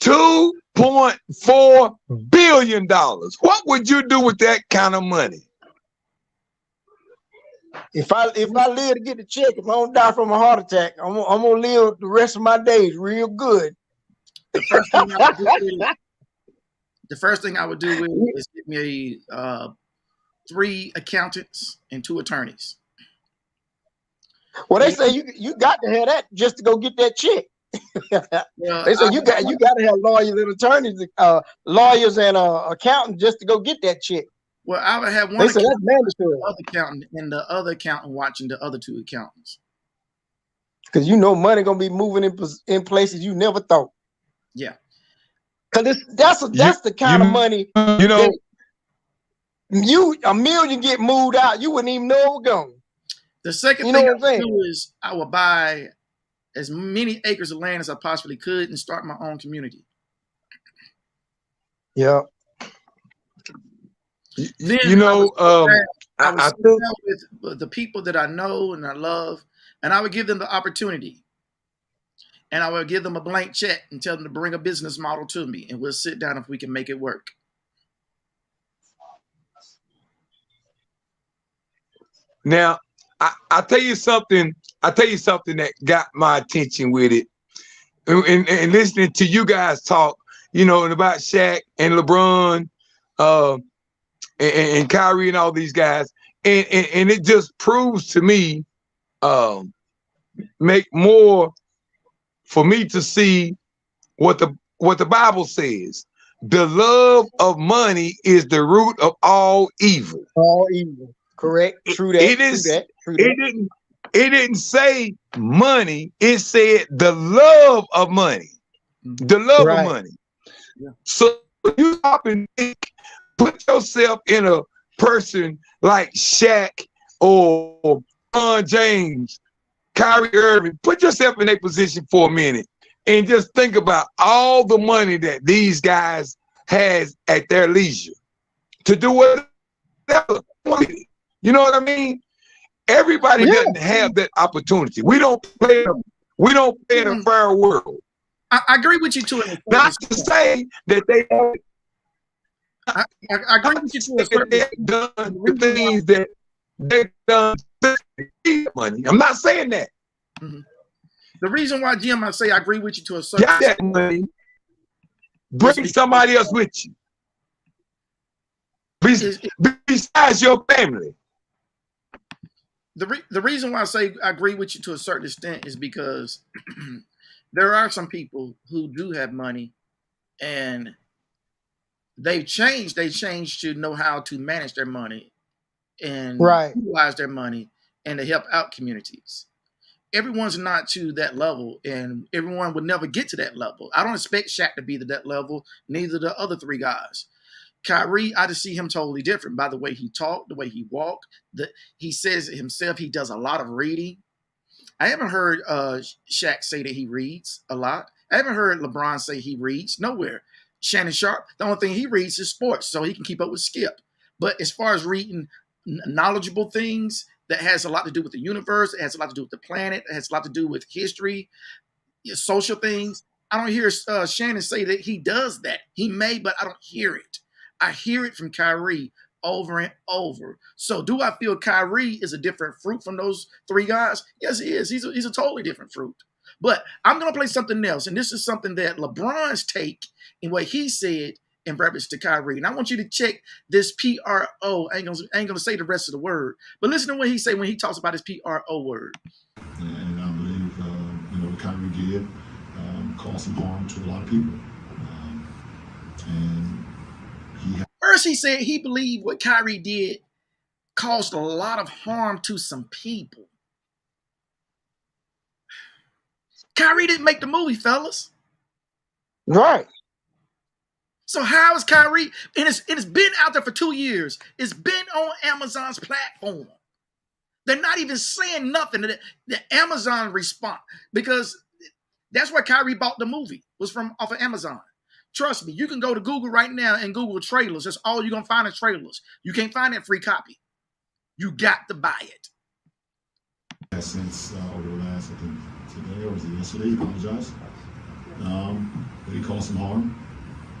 $2.4 billion. What would you do with that kind of money? If I live to get the check, if I don't die from a heart attack, I'm gonna live the rest of my days real good. The first thing I would do is get me 3 accountants and 2 attorneys. Well, they say you got to have that just to go get that check. They say you got to have lawyers and attorneys, lawyers and accountants just to go get that check. Well, I would have one accountant and the other accountant watching the other 2 accountants. Because you know money gonna be moving in places you never thought. Yeah. Because that's the kind of money, you know, $1 million get moved out, you wouldn't even know it was gone. The second thing I would do is I would buy as many acres of land as I possibly could and start my own community. Yeah. Then you know, I would sit down with the people that I know and I love, and I would give them the opportunity. And I would give them a blank check and tell them to bring a business model to me, and we'll sit down if we can make it work. Now, I'll tell you something. I'll tell you something that got my attention with it. And listening to you guys talk, you know, and about Shaq and LeBron, and Kyrie and all these guys, and it just proves to me, make more for me to see what the Bible says. The love of money is the root of all evil. All evil. Correct. True that. It didn't say money. It said the love of money. The love of money. Yeah. So you stop and think, put yourself in a person like Shaq or LeBron James, Kyrie Irving. Put yourself in a position for a minute and just think about all the money that these guys has at their leisure to do whatever. You know what I mean? Everybody doesn't have that opportunity. We don't play in a fair world. I agree with you too. Not to say that they have. I agree with you too. They've done the things that they've done money. I'm not saying that. Mm-hmm. The reason why, Jim, I say I agree with you to a certain extent. That money. Bring somebody else with you. Besides your family. The reason why I say I agree with you to a certain extent is because there are some people who do have money and they've changed. They changed to know how to manage their money and utilize their money and to help out communities. Everyone's not to that level, and everyone would never get to that level. I don't expect Shaq to be to that level, neither the other 3 guys. Kyrie, I just see him totally different by the way he talked, the way he walked. He says it himself, he does a lot of reading. I haven't heard Shaq say that he reads a lot. I haven't heard LeBron say he reads nowhere. Shannon Sharp, the only thing he reads is sports, so he can keep up with Skip. But as far as reading knowledgeable things that has a lot to do with the universe, it has a lot to do with the planet, it has a lot to do with history, social things, I don't hear Shannon say that he does that. He may, but I don't hear it. I hear it from Kyrie over and over. So do I feel Kyrie is a different fruit from those three guys? Yes, he is. He's a totally different fruit. But I'm going to play something else, and this is something that LeBron's take in what he said in reference to Kyrie. And I want you to check this PRO. I ain't gonna say the rest of the word, but listen to what he say when he talks about his PRO word. And I believe, what Kyrie did caused some harm to a lot of people. First, he said he believed what Kyrie did caused a lot of harm to some people. Kyrie didn't make the movie, fellas. Right. So how is Kyrie? And it's been out there for 2 years. It's been on Amazon's platform. They're not even saying nothing. The Amazon response, because that's where Kyrie bought the movie, was from off of Amazon. Trust me, you can go to Google right now and Google trailers. That's all you're going to find in trailers. You can't find that free copy. You got to buy it. Since over the last, I think, today or was it yesterday, he apologized. But he caused some harm.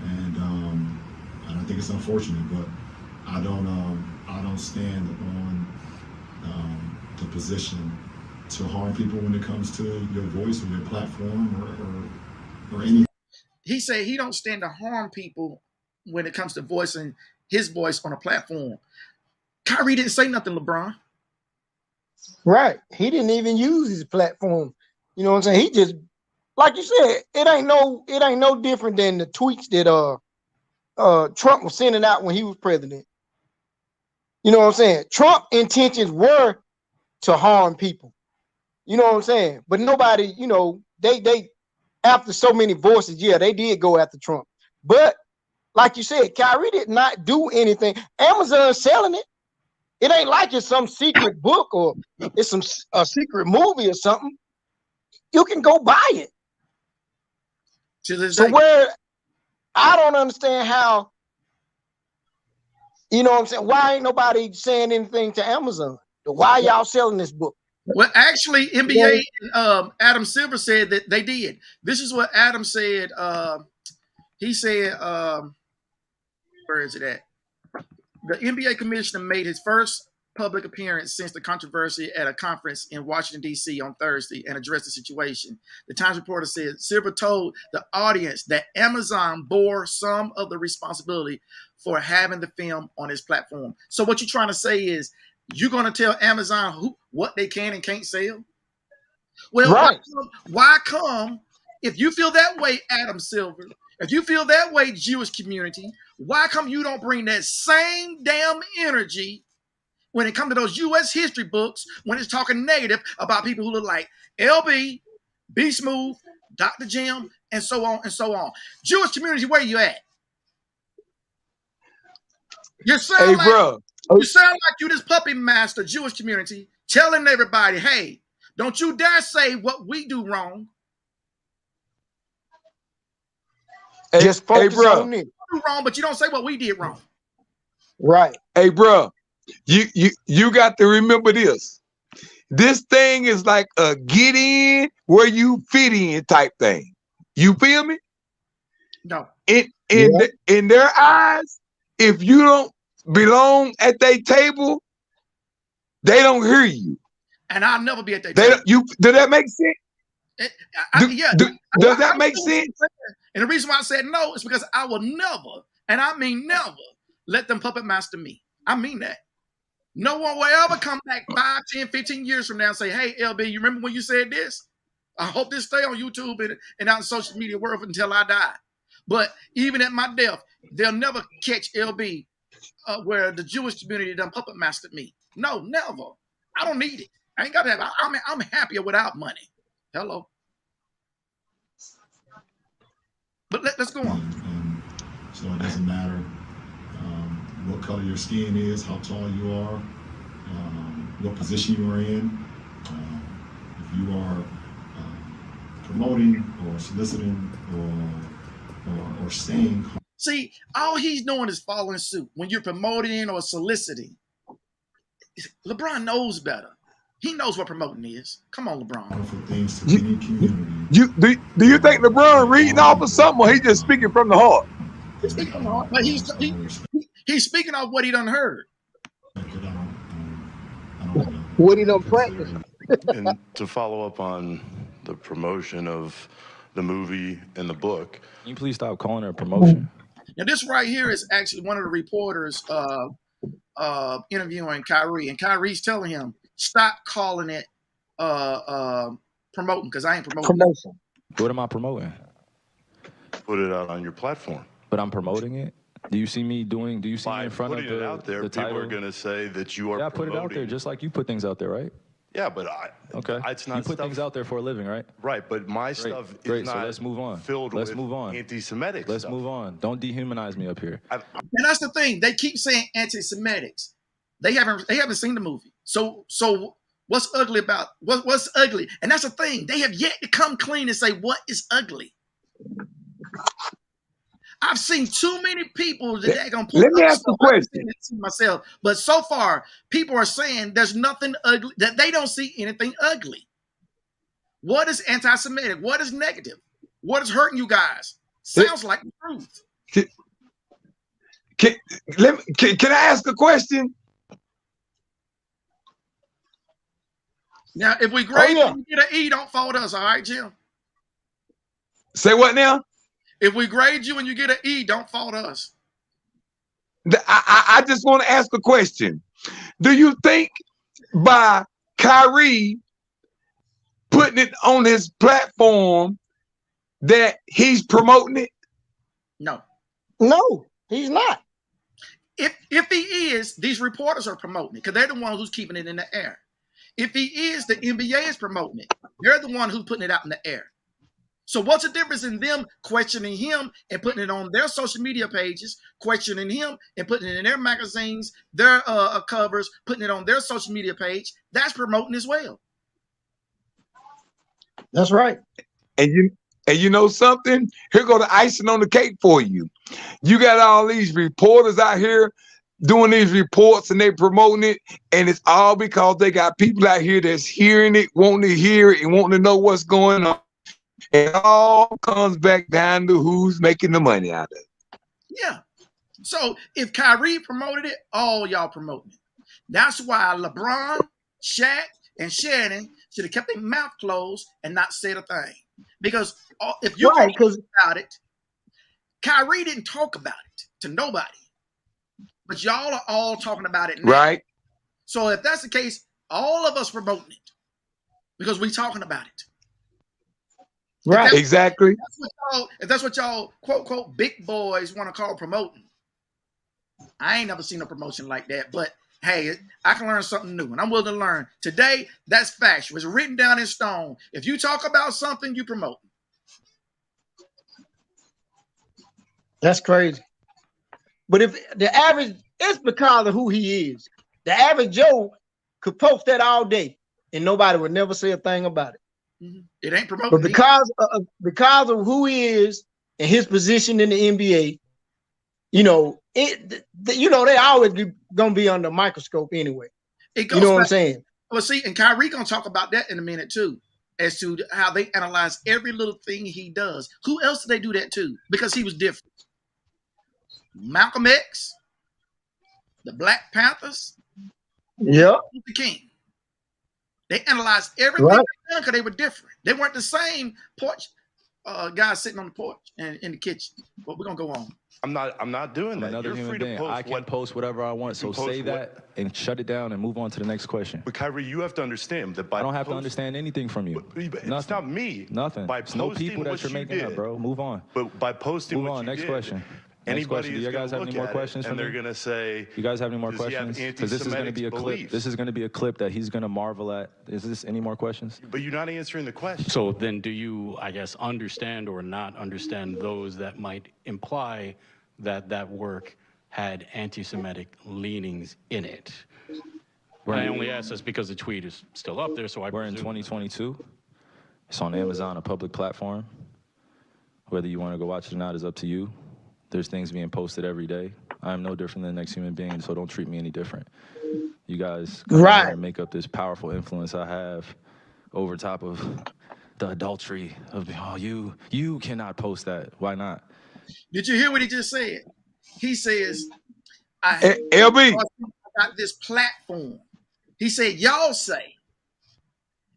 And I think it's unfortunate, but I don't stand on the position to harm people when it comes to your voice or your platform or anything. He said he don't stand to harm people when it comes to voicing his voice on a platform. Kyrie didn't say nothing, LeBron. Right. He didn't even use his platform. You know what I'm saying? He just, like you said, it ain't no different than the tweets that Trump was sending out when he was president. You know what I'm saying? Trump intentions were to harm people. You know what I'm saying? But nobody, they after so many voices, yeah, they did go after Trump. But like you said, Kyrie did not do anything. Amazon's selling it. It ain't like it's some secret book or it's a secret movie or something. You can go buy it. So where I don't understand how, you know what I'm saying? Why ain't nobody saying anything to Amazon? Why y'all selling this book? Well, actually, NBA Adam Silver said that they did. This is what Adam said. He said, where is it at? The NBA commissioner made his first public appearance since the controversy at a conference in Washington, D.C. on Thursday and addressed the situation. The Times reporter said Silver told the audience that Amazon bore some of the responsibility for having the film on its platform. So what you're trying to say is you're going to tell Amazon what they can and can't sell? Well, right. Why come, if you feel that way, Adam Silver, if you feel that way, Jewish community, why come you don't bring that same damn energy when it comes to those U.S. history books, when it's talking negative about people who look like LB, B Smooth, Dr. Jim, and so on and so on? Jewish community, where you at? You sound like you this puppy master, Jewish community, telling everybody, hey, don't you dare say what we do wrong. Just focus on it. You do wrong, but you don't say what we did wrong. Right. Hey, bro, you got to remember this. This thing is like a get in where you fit in type thing. You feel me? No. In their eyes, if you don't belong at their table, they don't hear you. And I'll never be at their table. Does that make sense? Does that make sense? And the reason why I said no is because I will never, and I mean never, let them puppet master me. I mean that. No one will ever come back 5, 10, 15 years from now and say, hey, LB, you remember when you said this? I hope this stay on YouTube and out in social media world until I die. But even at my death, they'll never catch LB where the Jewish community done puppet mastered me. No, never. I don't need it. I ain't got to have it. I'm happier without money. Hello. But let's go on. So it doesn't matter what color your skin is, how tall you are, what position you are in. If you are promoting or soliciting or saying. See, all he's doing is following suit. When you're promoting or soliciting, LeBron knows better. He knows what promoting is. Come on, LeBron. For things to any community. Do you think LeBron reading off of something, or he just speaking from the heart? He's speaking from the heart, but He's speaking of what he done heard. What he done practice? And to follow up on the promotion of the movie and the book, Can you please stop calling it a promotion? Now, this right here is actually one of the reporters interviewing Kyrie, and Kyrie's telling him, stop calling it promoting, because I ain't promoting. Promotion. What am I promoting? put it out on your platform. But I'm promoting it. Do you see me doing? Do you see me in front of putting it out there, people are going to say that you are. Yeah, I put it out there just like you put things out there, right? Yeah, but it's not. You put things out there for a living, right? Right, but my stuff is not. So let's move on. Filled with anti-Semitic. Let's move on. Don't dehumanize me up here. And that's the thing. They keep saying anti-Semitics. They haven't seen the movie. So what's ugly about what's ugly? And that's the thing. They have yet to come clean and say what is ugly. I've seen too many people that they're gonna put. Let me ask a question myself, but so far people are saying there's nothing ugly, that they don't see anything ugly. What is anti-Semitic? What is negative? What is hurting you guys? Sounds like the truth. Can I ask a question? Now, if we grade you and you get an E, don't fault us, all right, Jim? Say what now? If we grade you and you get an E, don't fault us. I just want to ask a question. Do you think by Kyrie putting it on his platform that he's promoting it? No. No, he's not. If he is, these reporters are promoting it because they're the ones who's keeping it in the air. If he is, the NBA is promoting it. They're the one who's putting it out in the air. So what's the difference in them questioning him and putting it on their social media pages, questioning him and putting it in their magazines, their covers, putting it on their social media page? That's promoting as well. That's right. And you know something? Here go the icing on the cake for you. You got all these reporters out here doing these reports and they promoting it, and it's all because they got people out here that's hearing it, wanting to hear it, and wanting to know what's going on. It all comes back down to who's making the money out of it. Yeah. So if Kyrie promoted it, all y'all promoting it. That's why LeBron, Shaq, and Shannon should have kept their mouth closed and not said a thing. Because if you're talking about it, Kyrie didn't talk about it to nobody. But y'all are all talking about it now. Right. So if that's the case, all of us promoting it because we talking about it. Right. Exactly. If that's what y'all quote quote big boys want to call promoting, I ain't never seen a promotion like that. But hey, I can learn something new, and I'm willing to learn. Today, that's factual. It's written down in stone. If you talk about something, you promote. That's crazy. But if the average, it's because of who he is. The average Joe could post that all day, and nobody would never say a thing about it. It ain't promoting. But because of who he is and his position in the NBA, they always gonna be under a microscope anyway. You know what I'm saying? Well, see, and Kyrie gonna talk about that in a minute too, as to how they analyze every little thing he does. Who else did they do that to? Because he was different. Malcolm X, the Black Panthers, Luther King. They analyzed everything they done because they were different. They weren't the same porch guys sitting on the porch and in the kitchen. But we're gonna go on. I'm not doing that. Another human being. I can post whatever I want. So say that and shut it down and move on to the next question. But Kyrie, you have to understand that I don't have to understand anything from you. It's not me. Nothing. It's no people that you're making up, bro. Move on. But by posting move what on. you Next did, question. Anybody do you guys have any more questions for me? And they're gonna say, you guys have any more questions? Because this is gonna be a clip. This is gonna be a clip that he's gonna marvel at. Is this any more questions? But you're not answering the question. So then, do you, I guess, understand or not understand those that might imply that that work had anti-Semitic leanings in it? And I only ask this because the tweet is still up there, so we're in 2022. It's on Amazon, a public platform. Whether you want to go watch it or not is up to you. There's things being posted every day. I'm no different than the next human being, so don't treat me any different. You guys come here and make up this powerful influence I have over top of the adultery of, you cannot post that. Why not? Did you hear what he just said? He says, LB. I got this platform. He said, y'all say.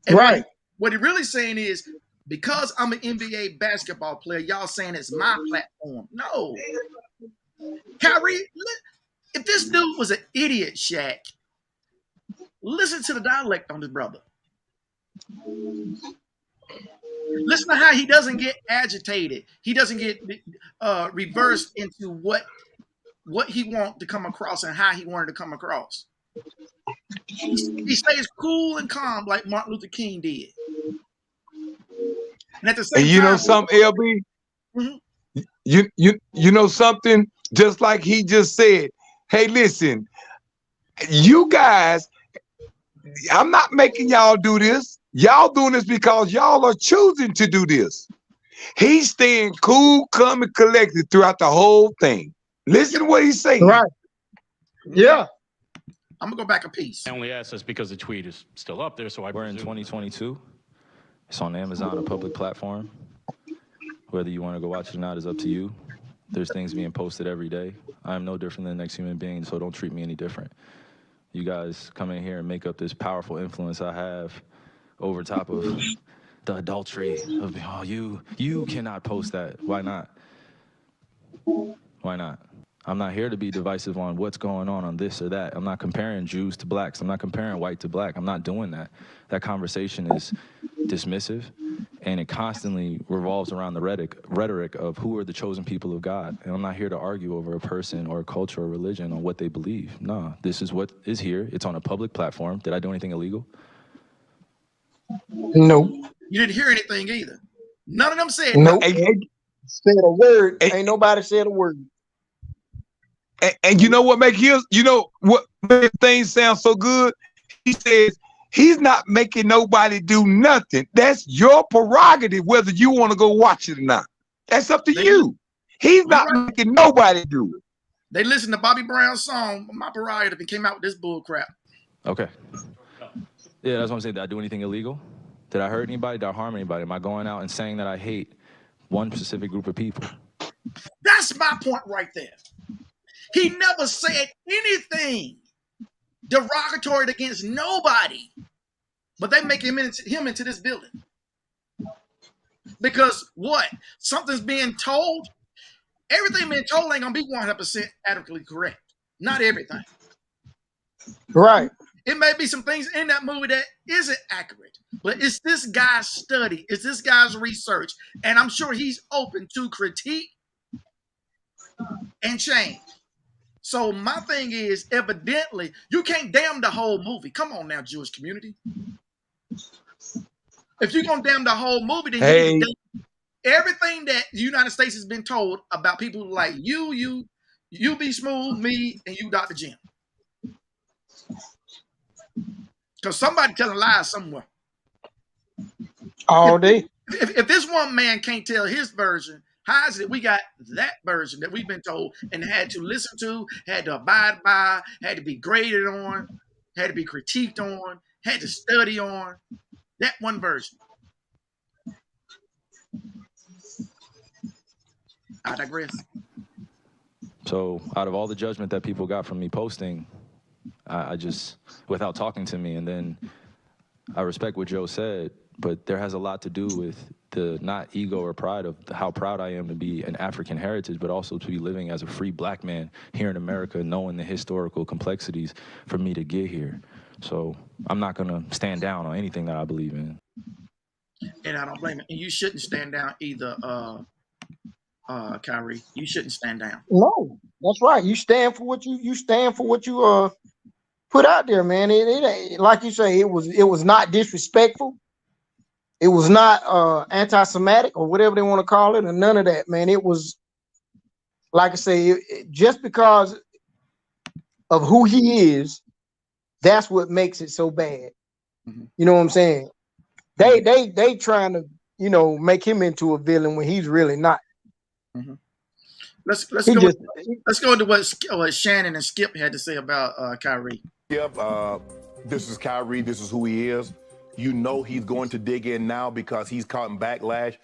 And Right. what he really saying is, because I'm an NBA basketball player, y'all saying it's my platform. No. Kyrie, if this dude was an idiot, Shaq, listen to the dialect on this brother. Listen to how he doesn't get agitated. He doesn't get reversed into what he wants to come across and how he wanted to come across. He stays cool and calm like Martin Luther King did. And at the same And you time, know something, LB? Mm-hmm. You know something? Just like he just said, hey, listen, you guys, I'm not making y'all do this. Y'all doing this because y'all are choosing to do this. He's staying cool, calm, and collected throughout the whole thing. Listen to what he's saying. Right. Yeah. I'm gonna go back a piece. I only asked this because the tweet is still up there, so We're in 2022. It's on Amazon, a public platform. Whether you want to go watch it or not is up to you. There's things being posted every day. I'm no different than the next human being, so don't treat me any different. You guys come in here and make up this powerful influence I have over top of the adultery of, oh, you cannot post that. Why not? Why not? I'm not here to be divisive on what's going on this or that. I'm not comparing Jews to blacks. I'm not comparing white to black. I'm not doing that. That conversation is dismissive, and it constantly revolves around the rhetoric of who are the chosen people of God. And I'm not here to argue over a person or a culture or religion on what they believe. No, this is what is here. It's on a public platform. Did I do anything illegal? No. You didn't hear anything either. None of them said nope. nothing. Said a word. Ain't nobody said a word. And you know what make things sound so good? He says he's not making nobody do nothing. That's your prerogative whether you want to go watch it or not. That's up to you. He's not making nobody do it. They listened to Bobby Brown's song, My Prerogative, and came out with this bull crap. Okay. Yeah, that's what I'm saying. Did I do anything illegal? Did I hurt anybody? Did I harm anybody? Am I going out and saying that I hate one specific group of people? That's my point right there. He never said anything derogatory against nobody, but they make him into this building. Because what? Something's being told. Everything being told ain't gonna be 100% adequately correct. Not everything. Right. It may be some things in that movie that isn't accurate, but it's this guy's study, it's this guy's research, and I'm sure he's open to critique and change. So my thing is, evidently, you can't damn the whole movie. Come on now, Jewish community. If you're going to damn the whole movie, then you need to damn everything that the United States has been told about people like you be smooth, me, and you, Dr. Jim. Because somebody telling lies somewhere. All day. If this one man can't tell his version, how is it we got that version that we've been told and had to listen to, had to abide by, had to be graded on, had to be critiqued on, had to study on? That one version. I digress. So out of all the judgment that people got from me posting, I just, without talking to me, and then I respect what Joe said, but there has a lot to do with the not ego or pride of how proud I am to be an African heritage, but also to be living as a free black man here in America, knowing the historical complexities for me to get here. So I'm not going to stand down on anything that I believe in. And I don't blame it. And you shouldn't stand down either, Kyrie. You shouldn't stand down. No, that's right. You stand for what you stand for what you put out there, man. It like you say, it was not disrespectful. It was not anti-Semitic or whatever they want to call it, or none of that, man. It was, like I say, just because of who he is, that's what makes it so bad. Mm-hmm. You know what I'm saying? They trying to, make him into a villain when he's really not. Mm-hmm. Let's go into what Shannon and Skip had to say about Kyrie. Skip, this is Kyrie. This is who he is. You know he's going to dig in now because he's caught in backlash.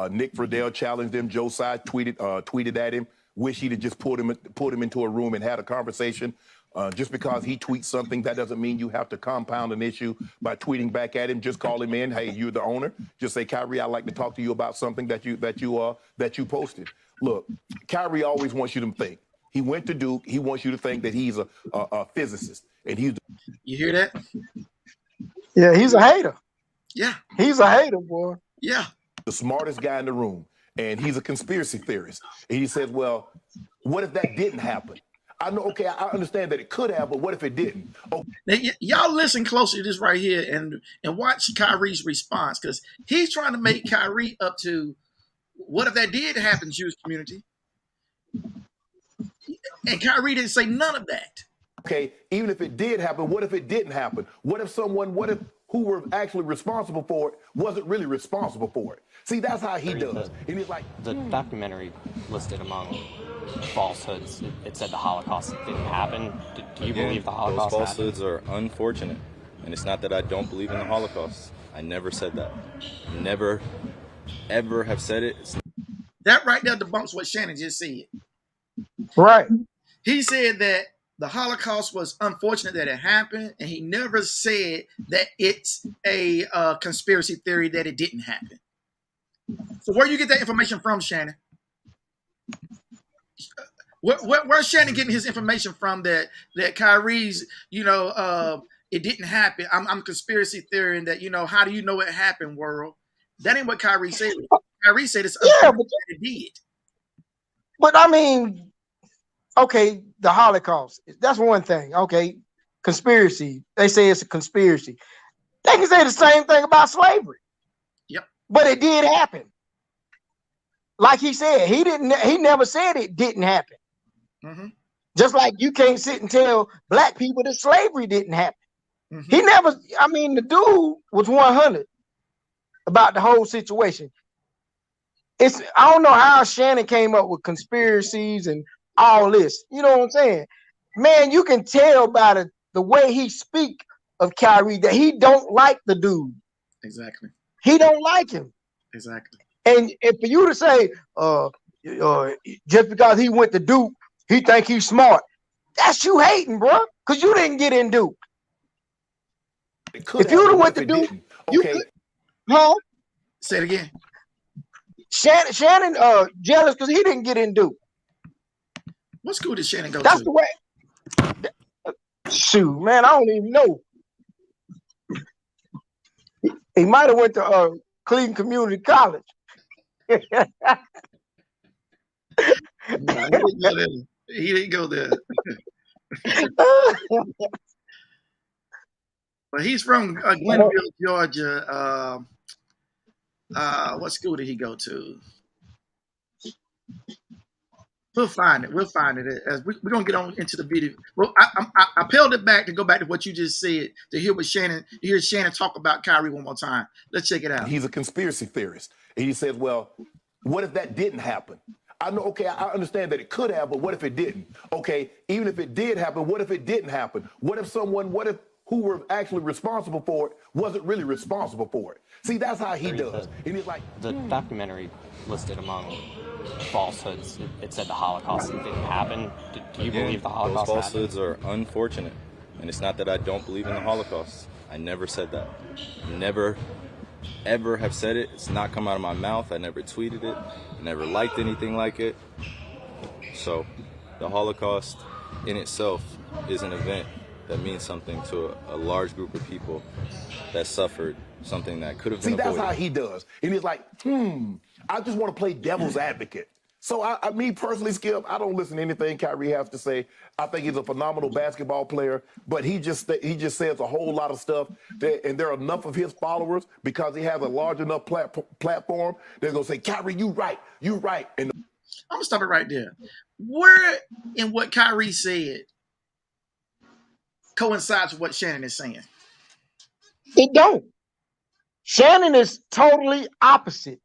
Nick Friedel challenged him. Joe Tsai tweeted at him. wish he'd have just pulled him into a room and had a conversation. Just because he tweets something, that doesn't mean you have to compound an issue by tweeting back at him. Just call him in. Hey, you're the owner. Just say, Kyrie, I'd like to talk to you about something that you posted. Look, Kyrie always wants you to think. He went to Duke. He wants you to think that he's a physicist, and he's. You hear that? Yeah, he's a hater. Yeah, he's a hater, boy. Yeah, the smartest guy in the room, and he's a conspiracy theorist. And he says, "Well, what if that didn't happen? I know, okay, I understand that it could have, but what if it didn't?" Oh. Now, y'all listen closely to this right here and watch Kyrie's response, because he's trying to make Kyrie up to what if that did happen, Jewish community. And Kyrie didn't say none of that. Okay, even if it did happen, what if it didn't happen? What if who were actually responsible for it wasn't really responsible for it? See, that's how he does. And he's like, the documentary listed among falsehoods. It said the Holocaust didn't happen. Do you believe the Holocaust Those falsehoods are unfortunate. And it's not that I don't believe in the Holocaust. I never said that. Never, ever have said it. That right there debunks what Shannon just said. Right. He said that the Holocaust was unfortunate that it happened, and he never said that it's a conspiracy theory that it didn't happen. So where you get that information from, Shannon? Where's Shannon getting his information from that Kyrie's, it didn't happen? I'm conspiracy theorying that, how do you know it happened, world? That ain't what Kyrie said. Kyrie said it's unfortunate that it did. But I mean, okay, the Holocaust, that's one thing. Okay, conspiracy. They say it's a conspiracy. They can say the same thing about slavery. Yep. But it did happen. Like he said, he never said it didn't happen. Mm-hmm. Just like you can't sit and tell black people that slavery didn't happen. Mm-hmm. He never, the dude was 100 about the whole situation. I don't know how Shannon came up with conspiracies and all this. You know what I'm saying? Man, you can tell by the way he speak of Kyrie that he don't like the dude. Exactly. He don't like him. Exactly. And for you to say, just because he went to Duke, he think he's smart. That's you hating, bro. Because you didn't get in Duke. If you'd have went to Duke, you could. Huh? Say it again. Shannon jealous because he didn't get in Duke. What school did Shannon go to? That's the way. Shoot, man, I don't even know. He might have went to Cleveland Community College. No, he didn't go there. But he's from Glenville, Georgia. What school did he go to? We'll find it. As we're gonna get on into the video. Well, I peeled it back to go back to what you just said to hear Shannon talk about Kyrie one more time. Let's check it out. He's a conspiracy theorist, and he says, "Well, what if that didn't happen? I know. Okay, I understand that it could have, but what if it didn't? Okay, even if it did happen, what if it didn't happen? What if who were actually responsible for it wasn't really responsible for it? See, that's how he does. And he's like, the documentary listed among falsehoods. It said the Holocaust didn't happen. Do you believe the Holocaust Those falsehoods are unfortunate. And it's not that I don't believe in the Holocaust. I never said that. Never, ever have said it. It's not come out of my mouth. I never tweeted it. I never liked anything like it. So the Holocaust in itself is an event that means something to a large group of people that suffered something that could have been avoided. See, that's how he does. And he's like, I just want to play devil's advocate. So me personally, Skip, I don't listen to anything Kyrie has to say. I think he's a phenomenal basketball player, but he just says a whole lot of stuff, and there are enough of his followers because he has a large enough platform. They're gonna say, Kyrie, you right. And I'm gonna stop it right there. Where in what Kyrie said coincides with what Shannon is saying? It don't. Shannon is totally opposite.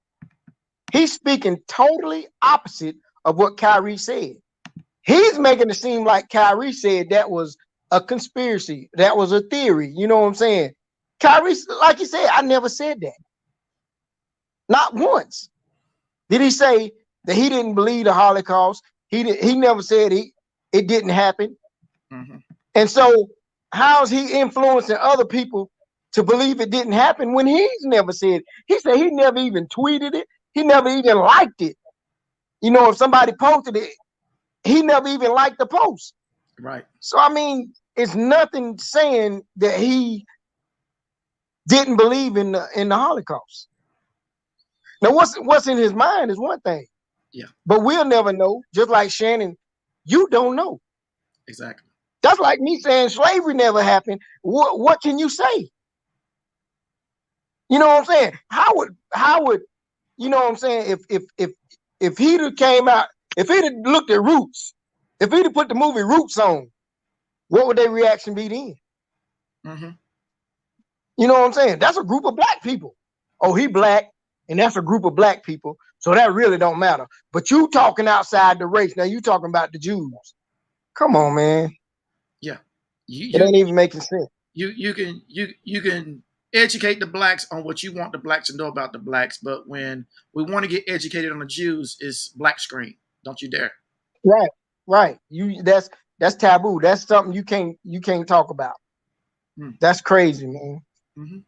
He's speaking totally opposite of what Kyrie said. He's making it seem like Kyrie said that was a conspiracy. That was a theory. You know what I'm saying? Kyrie, like you said, I never said that. Not once did he say that he didn't believe the Holocaust. He never said it didn't happen. Mm-hmm. And so how's he influencing other people to believe it didn't happen when he's never said? He said he never even tweeted it. He never even liked it. You know, if somebody posted it, he never even liked the post. Right. So I mean, it's nothing saying that he didn't believe in the Holocaust. Now, what's in his mind is one thing. Yeah. But we'll never know. Just like Shannon, you don't know. Exactly. That's like me saying slavery never happened. What can you say? You know what I'm saying? How would you know what I'm saying? If he'd have came out, if he'd have looked at Roots, if he'd have put the movie Roots on, what would their reaction be then? Mm-hmm. You know what I'm saying? That's a group of black people. Oh, he black, and that's a group of black people. So that really don't matter. But you talking outside the race. Now you talking about the Jews. Come on, man. Yeah. It ain't even making sense. You can educate the blacks on what you want the blacks to know about the blacks, but when we want to get educated on the Jews, it's black screen. Don't you dare. Right. That's taboo. That's something you can't talk about. That's crazy, man. Mm-hmm.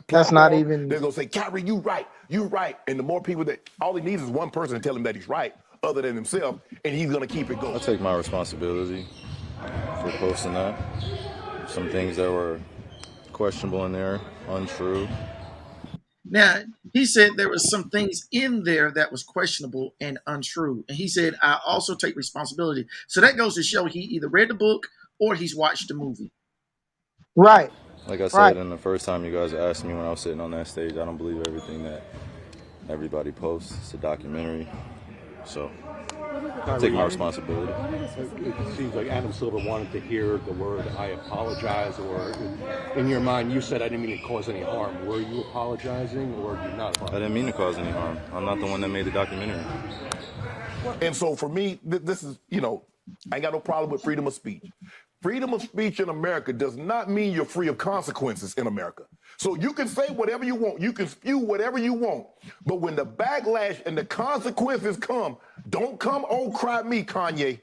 That's not even. They're gonna say, Kyrie, you right. And the more people that all he needs is one person to tell him that he's right, other than himself, and he's gonna keep it going. I'll take my responsibility for posting that. Some things that were questionable in there, untrue. Now, he said there was some things in there that was questionable and untrue. And he said, I also take responsibility. So that goes to show he either read the book or he's watched the movie. Right. Like I said, in the first time you guys asked me when I was sitting on that stage, I don't believe everything that everybody posts. It's a documentary. So I take my responsibility. It seems like Adam Silver wanted to hear the word "I apologize," or in your mind, you said, "I didn't mean to cause any harm." Were you apologizing, or did you not apologize? I didn't mean to cause any harm. I'm not the one that made the documentary. And so for me, this is, I ain't got no problem with freedom of speech. Freedom of speech in America does not mean you're free of consequences in America. So you can say whatever you want. You can spew whatever you want. But when the backlash and the consequences come, don't come, oh, cry me, Kanye.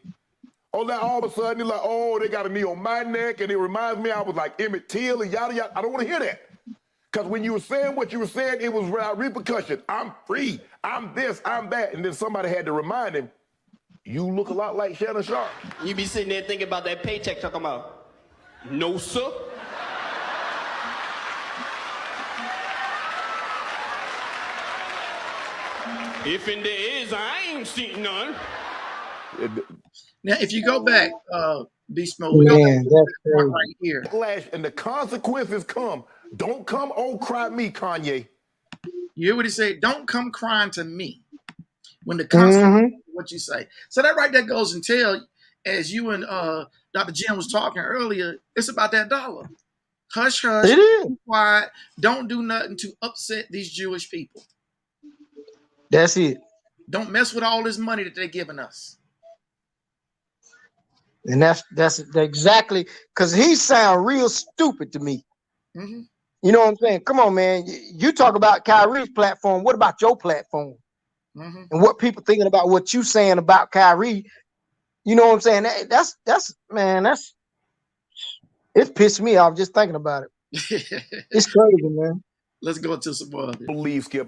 Oh, now all of a sudden you're like, oh, they got a knee on my neck, and it reminds me I was like Emmett Till and yada, yada. I don't want to hear that. Because when you were saying what you were saying, it was without repercussion. I'm free. I'm this, I'm that. And then somebody had to remind him, you look a lot like Shannon Sharp. You be sitting there thinking about that paycheck, talking about, no, sir. If in there is, I ain't seen none. Now, if you go back, Beast Mode, we go back to that's right here. Backlash and the consequences come. Don't come, oh, cry me, Kanye. You hear what he said? Don't come crying to me when the consequences what you say. So that right there goes and tell, as you and Dr. Jim was talking earlier, it's about that dollar. Hush, hush, be quiet. Don't do nothing to upset these Jewish people. That's it. Don't mess with all this money that they're giving us. And that's exactly, because he sound real stupid to me. Mm-hmm. You know what I'm saying? Come on, man. You talk about Kyrie's platform. What about your platform? Mm-hmm. And what people thinking about what you saying about Kyrie? You know what I'm saying? That's it's pissed me off just thinking about it. It's crazy, man. Let's go to some more.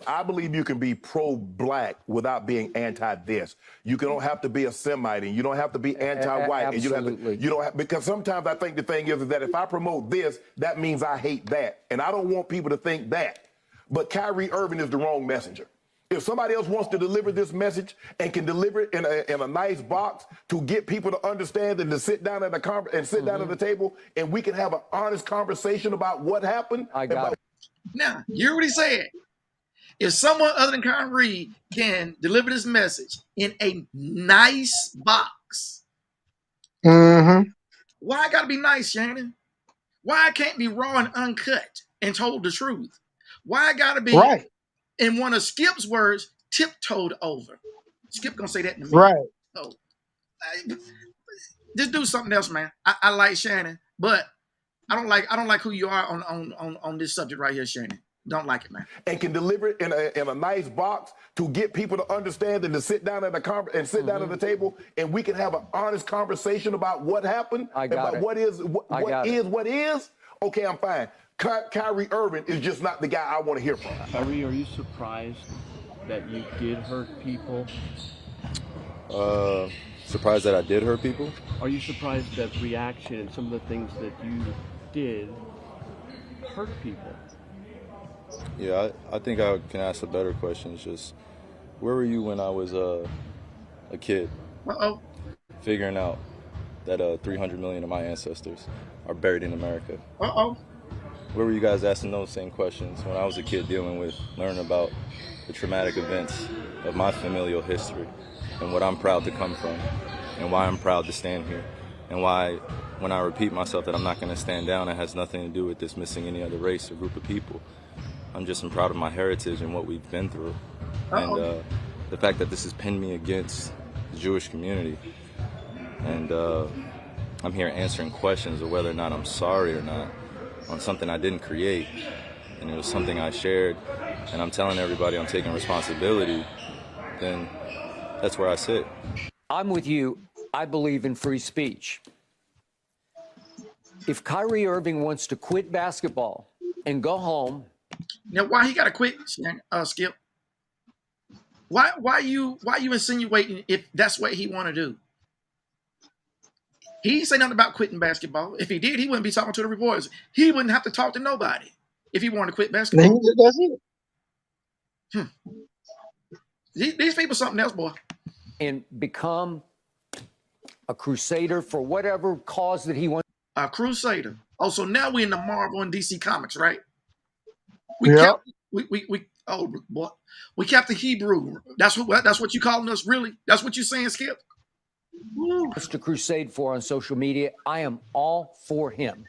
I believe you can be pro-black without being anti-this. You don't have to be a Semite, and you don't have to be anti-white, and you don't have because sometimes I think the thing is that if I promote this, that means I hate that, and I don't want people to think that. But Kyrie Irving is the wrong messenger. If somebody else wants to deliver this message and can deliver it in a nice box to get people to understand and to sit down at down at the table, and we can have an honest conversation about what happened. I got it. Now, you hear what he said. If someone other than Kyrie can deliver this message in a nice box, why I gotta be nice, Shannon? Why I can't be raw and uncut and told the truth? Why I gotta be in one of Skip's words, tiptoed over? Skip gonna say that to me. Right. Oh, just do something else, man. I like Shannon, but I don't like who you are on this subject right here, Shannon. Don't like it, man. And can deliver it in a nice box to get people to understand and to sit down at the table, and we can have an honest conversation about what happened, about what is. Okay, I'm fine. Kyrie Irving is just not the guy I want to hear from. Kyrie, are you surprised that you did hurt people? Surprised that I did hurt people? Are you surprised that reaction and some of the things that you did hurt people? Yeah, I think I can ask a better question. It's just, where were you when I was a kid? Uh-oh. Figuring out that 300 million of my ancestors are buried in America. Uh-oh. Where were you guys asking those same questions when I was a kid learning about the traumatic events of my familial history and what I'm proud to come from and why I'm proud to stand here and why when I repeat myself that I'm not going to stand down, it has nothing to do with dismissing any other race or group of people. I'm just proud of my heritage and what we've been through. And the fact that this has pinned me against the Jewish community. And I'm here answering questions of whether or not I'm sorry or not on something I didn't create. And it was something I shared. And I'm telling everybody I'm taking responsibility. Then that's where I sit. I'm with you. I believe in free speech. If Kyrie Irving wants to quit basketball and go home. Now, why he got to quit, Skip? Why you insinuating if that's what he want to do? He didn't say nothing about quitting basketball. If he did, he wouldn't be talking to the reporters. He wouldn't have to talk to nobody if he wanted to quit basketball. That's it. These people something else, boy. And become a crusader for whatever cause that he wants. A crusader. Oh, so now we're in the Marvel and DC comics, right? We kept the Hebrew. That's what you calling us, really? That's what you saying, Skip? Wants to crusade for on social media. I am all for him.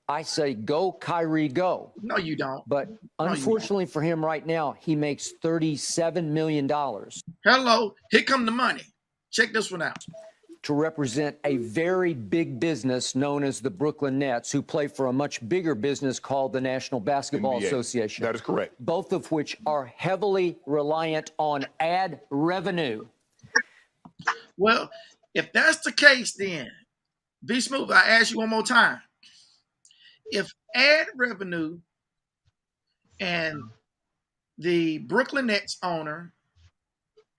I say go, Kyrie, go. No, you don't. But unfortunately for him right now, he makes $37 million. Hello, here come the money. Check this one out. To represent a very big business known as the Brooklyn Nets, who play for a much bigger business called the National Basketball NBA. Association. That is correct. Both of which are heavily reliant on ad revenue. Well, if that's the case, then be smooth. I ask you one more time. If ad revenue and the Brooklyn Nets owner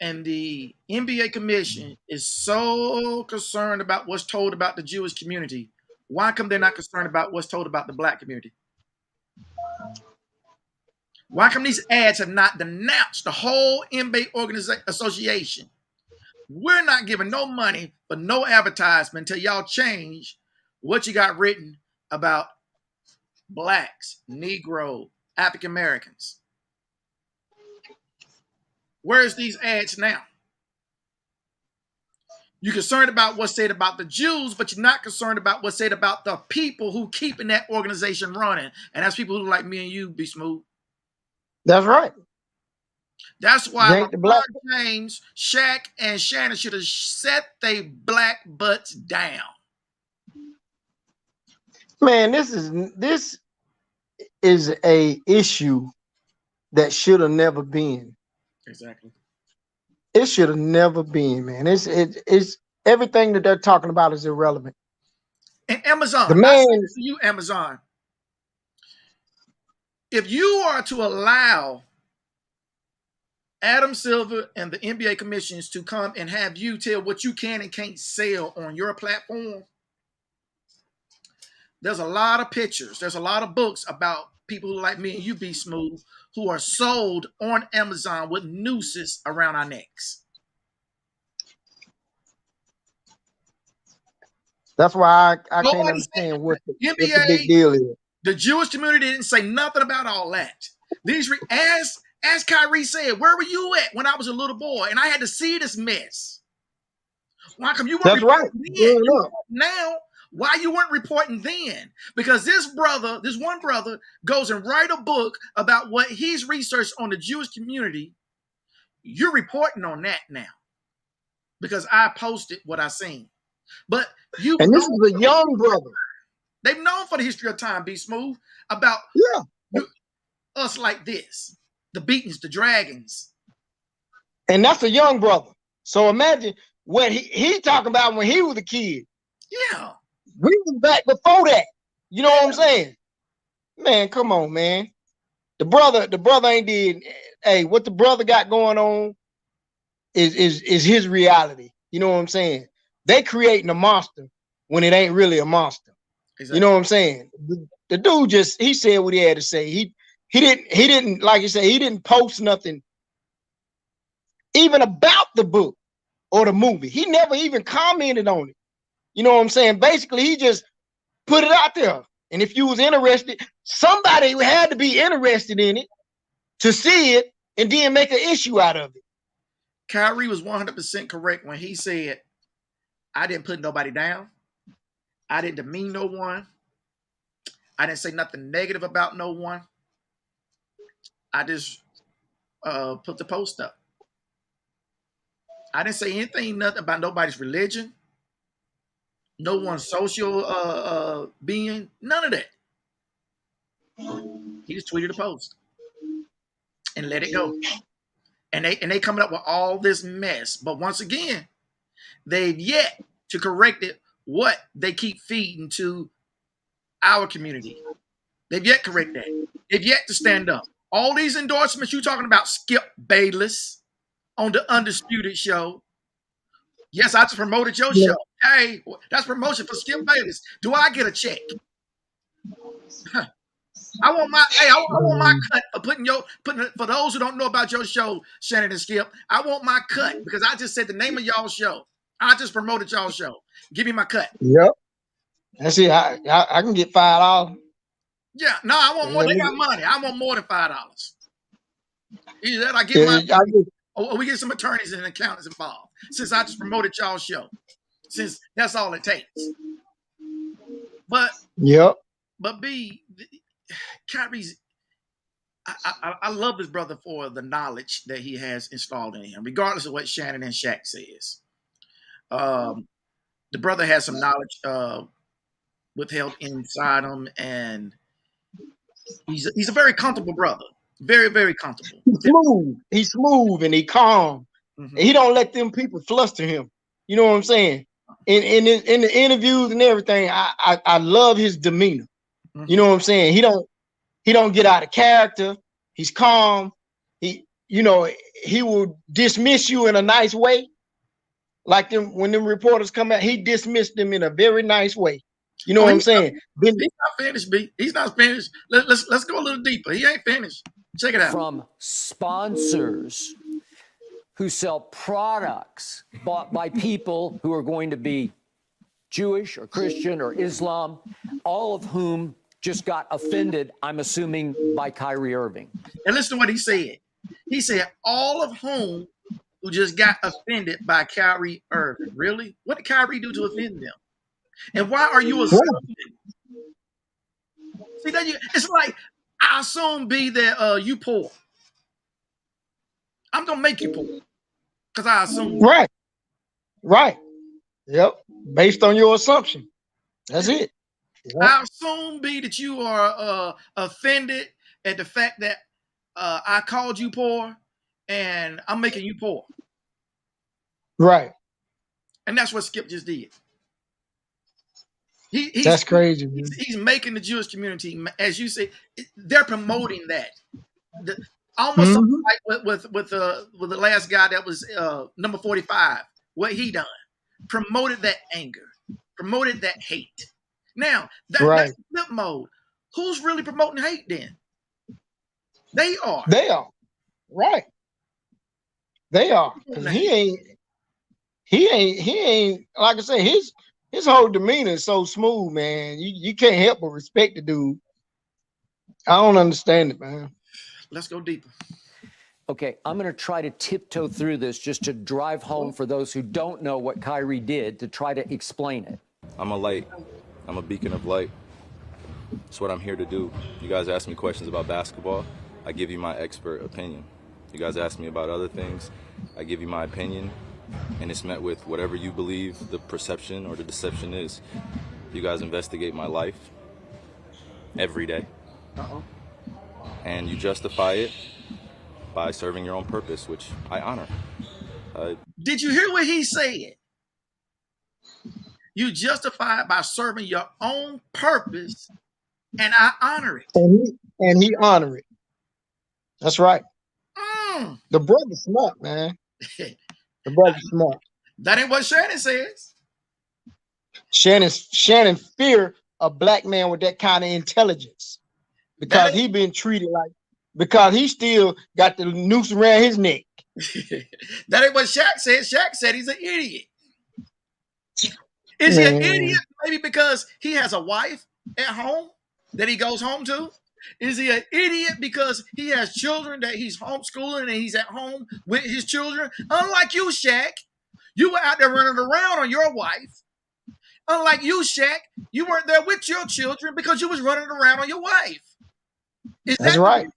and the NBA commission is so concerned about what's told about the Jewish community, why come they're not concerned about what's told about the black community? Why come these ads have not denounced the whole NBA association? We're not giving no money for no advertisement until y'all change what you got written about blacks, Negro, African Americans. Where's these ads now? You're concerned about what's said about the Jews, but you're not concerned about what's said about the people who keeping that organization running. And that's people who like me and you, be smooth. That's right. That's why LeBron James, Shaq, and Shannon should have set their black butts down. Man, this is a issue that should have never been. Exactly. It should have never been, man. It's everything that they're talking about is irrelevant. And Amazon, the man, to you, Amazon, if you are to allow Adam Silver and the NBA commissions to come and have you tell what you can and can't sell on your platform, there's a lot of pictures. There's a lot of books about people who like me and you, be smooth, who are sold on Amazon with nooses around our necks. That's why I can't understand what the big deal is. The Jewish community didn't say nothing about all that. As Kyrie said, where were you at when I was a little boy and I had to see this mess? Why come you weren't reporting then? Now, why you weren't reporting then? Because this one brother goes and write a book about what he's researched on the Jewish community. You're reporting on that now because I posted what I seen. But you and this is a young brother. They've known for the history of time, be smooth, about us like this. The beatings, the dragons. And that's a young brother. So imagine what he talking about when he was a kid. Yeah. We was back before that. You know what I'm saying? Man, come on, man. The brother ain't did. Hey, what the brother got going on is his reality. You know what I'm saying? They creating a monster when it ain't really a monster. Exactly. You know what I'm saying? The dude just he said what he had to say. He didn't like you said, he didn't post nothing even about the book or the movie. He never even commented on it. You know what I'm saying? Basically, he just put it out there. And if you was interested, somebody had to be interested in it to see it and then make an issue out of it. Kyrie was 100% correct when he said, I didn't put nobody down. I didn't demean no one. I didn't say nothing negative about no one. I just put the post up. I didn't say anything nothing about nobody's religion, no one's social being, none of that. He just tweeted a post and let it go. And they coming up with all this mess. But once again, they've yet to correct it what they keep feeding to our community. They've yet to correct that. They've yet to stand up. All these endorsements you're talking about, Skip Bayless on the Undisputed Show. Yes, I just promoted your show. Hey, that's promotion for Skip Bayless. Do I get a check? I want my cut for putting for those who don't know about your show, Shannon and Skip. I want my cut because I just said the name of y'all show. I just promoted y'all show. Give me my cut. Yep. That's it. I can get $5. Yeah, no, I want more. They got money. I want more than $5. Either that, I get or we get some attorneys and accountants involved. Since I just promoted y'all show, since that's all it takes. But yep. But Kyrie's. I love his brother for the knowledge that he has installed in him, regardless of what Shannon and Shaq says. The brother has some knowledge withheld inside him, and he's a very comfortable brother. Very, very comfortable. He's smooth and he calm. Mm-hmm. And he don't let them people fluster him. You know what I'm saying? In the interviews and everything, I love his demeanor. Mm-hmm. You know what I'm saying? He don't get out of character. He's calm. He will dismiss you in a nice way. Like when them reporters come out, he dismissed them in a very nice way. You know what I'm saying? He's not finished, B. He's not finished. Let's go a little deeper. He ain't finished. Check it out. From sponsors who sell products bought by people who are going to be Jewish or Christian or Islam, all of whom just got offended, I'm assuming, by Kyrie Irving. And listen to what he said. He said, all of whom who just got offended by Kyrie Irving. Really? What did Kyrie do to offend them? And why are you assuming? See, it's like, I assume, B, that you poor. I'm going to make you poor. Because I assume. Right. Yep. Based on your assumption. That's it. Yep. I assume, B, that you are offended at the fact that I called you poor and I'm making you poor. Right. And that's what Skip just did. That's crazy. He's making the Jewish community, as you say, they're promoting that. Almost like with the last guy that was number 45. What he done, promoted that anger, promoted that hate. Now that's flip mode. Who's really promoting hate then? They are. They are. Right. They are. He ain't like I say, his whole demeanor is so smooth, man. You can't help but respect the dude. I don't understand it, man. Let's go deeper. Okay, I'm going to try to tiptoe through this just to drive home for those who don't know what Kyrie did, to try to explain it. I'm a light. I'm a beacon of light. That's what I'm here to do. You guys ask me questions about basketball, I give you my expert opinion. You guys ask me about other things, I give you my opinion, and it's met with whatever you believe the perception or the deception is. You guys investigate my life every day. And you justify it by serving your own purpose, which I honor. Did you hear what he said? You justify it by serving your own purpose, and I honor it. And he honor it. That's right. Mm. The brother's smart, man. The brother's smart. That ain't what Shannon says. Shannon fear a black man with that kind of intelligence because he been treated like, because he still got the noose around his neck. That ain't what Shaq said. Shaq said he's an idiot. Is he an idiot? Maybe because he has a wife at home that he goes home to? Is he an idiot because he has children that he's homeschooling and he's at home with his children? Unlike you, Shaq, you were out there running around on your wife. Unlike you, Shaq, you weren't there with your children because you was running around on your wife. That's right.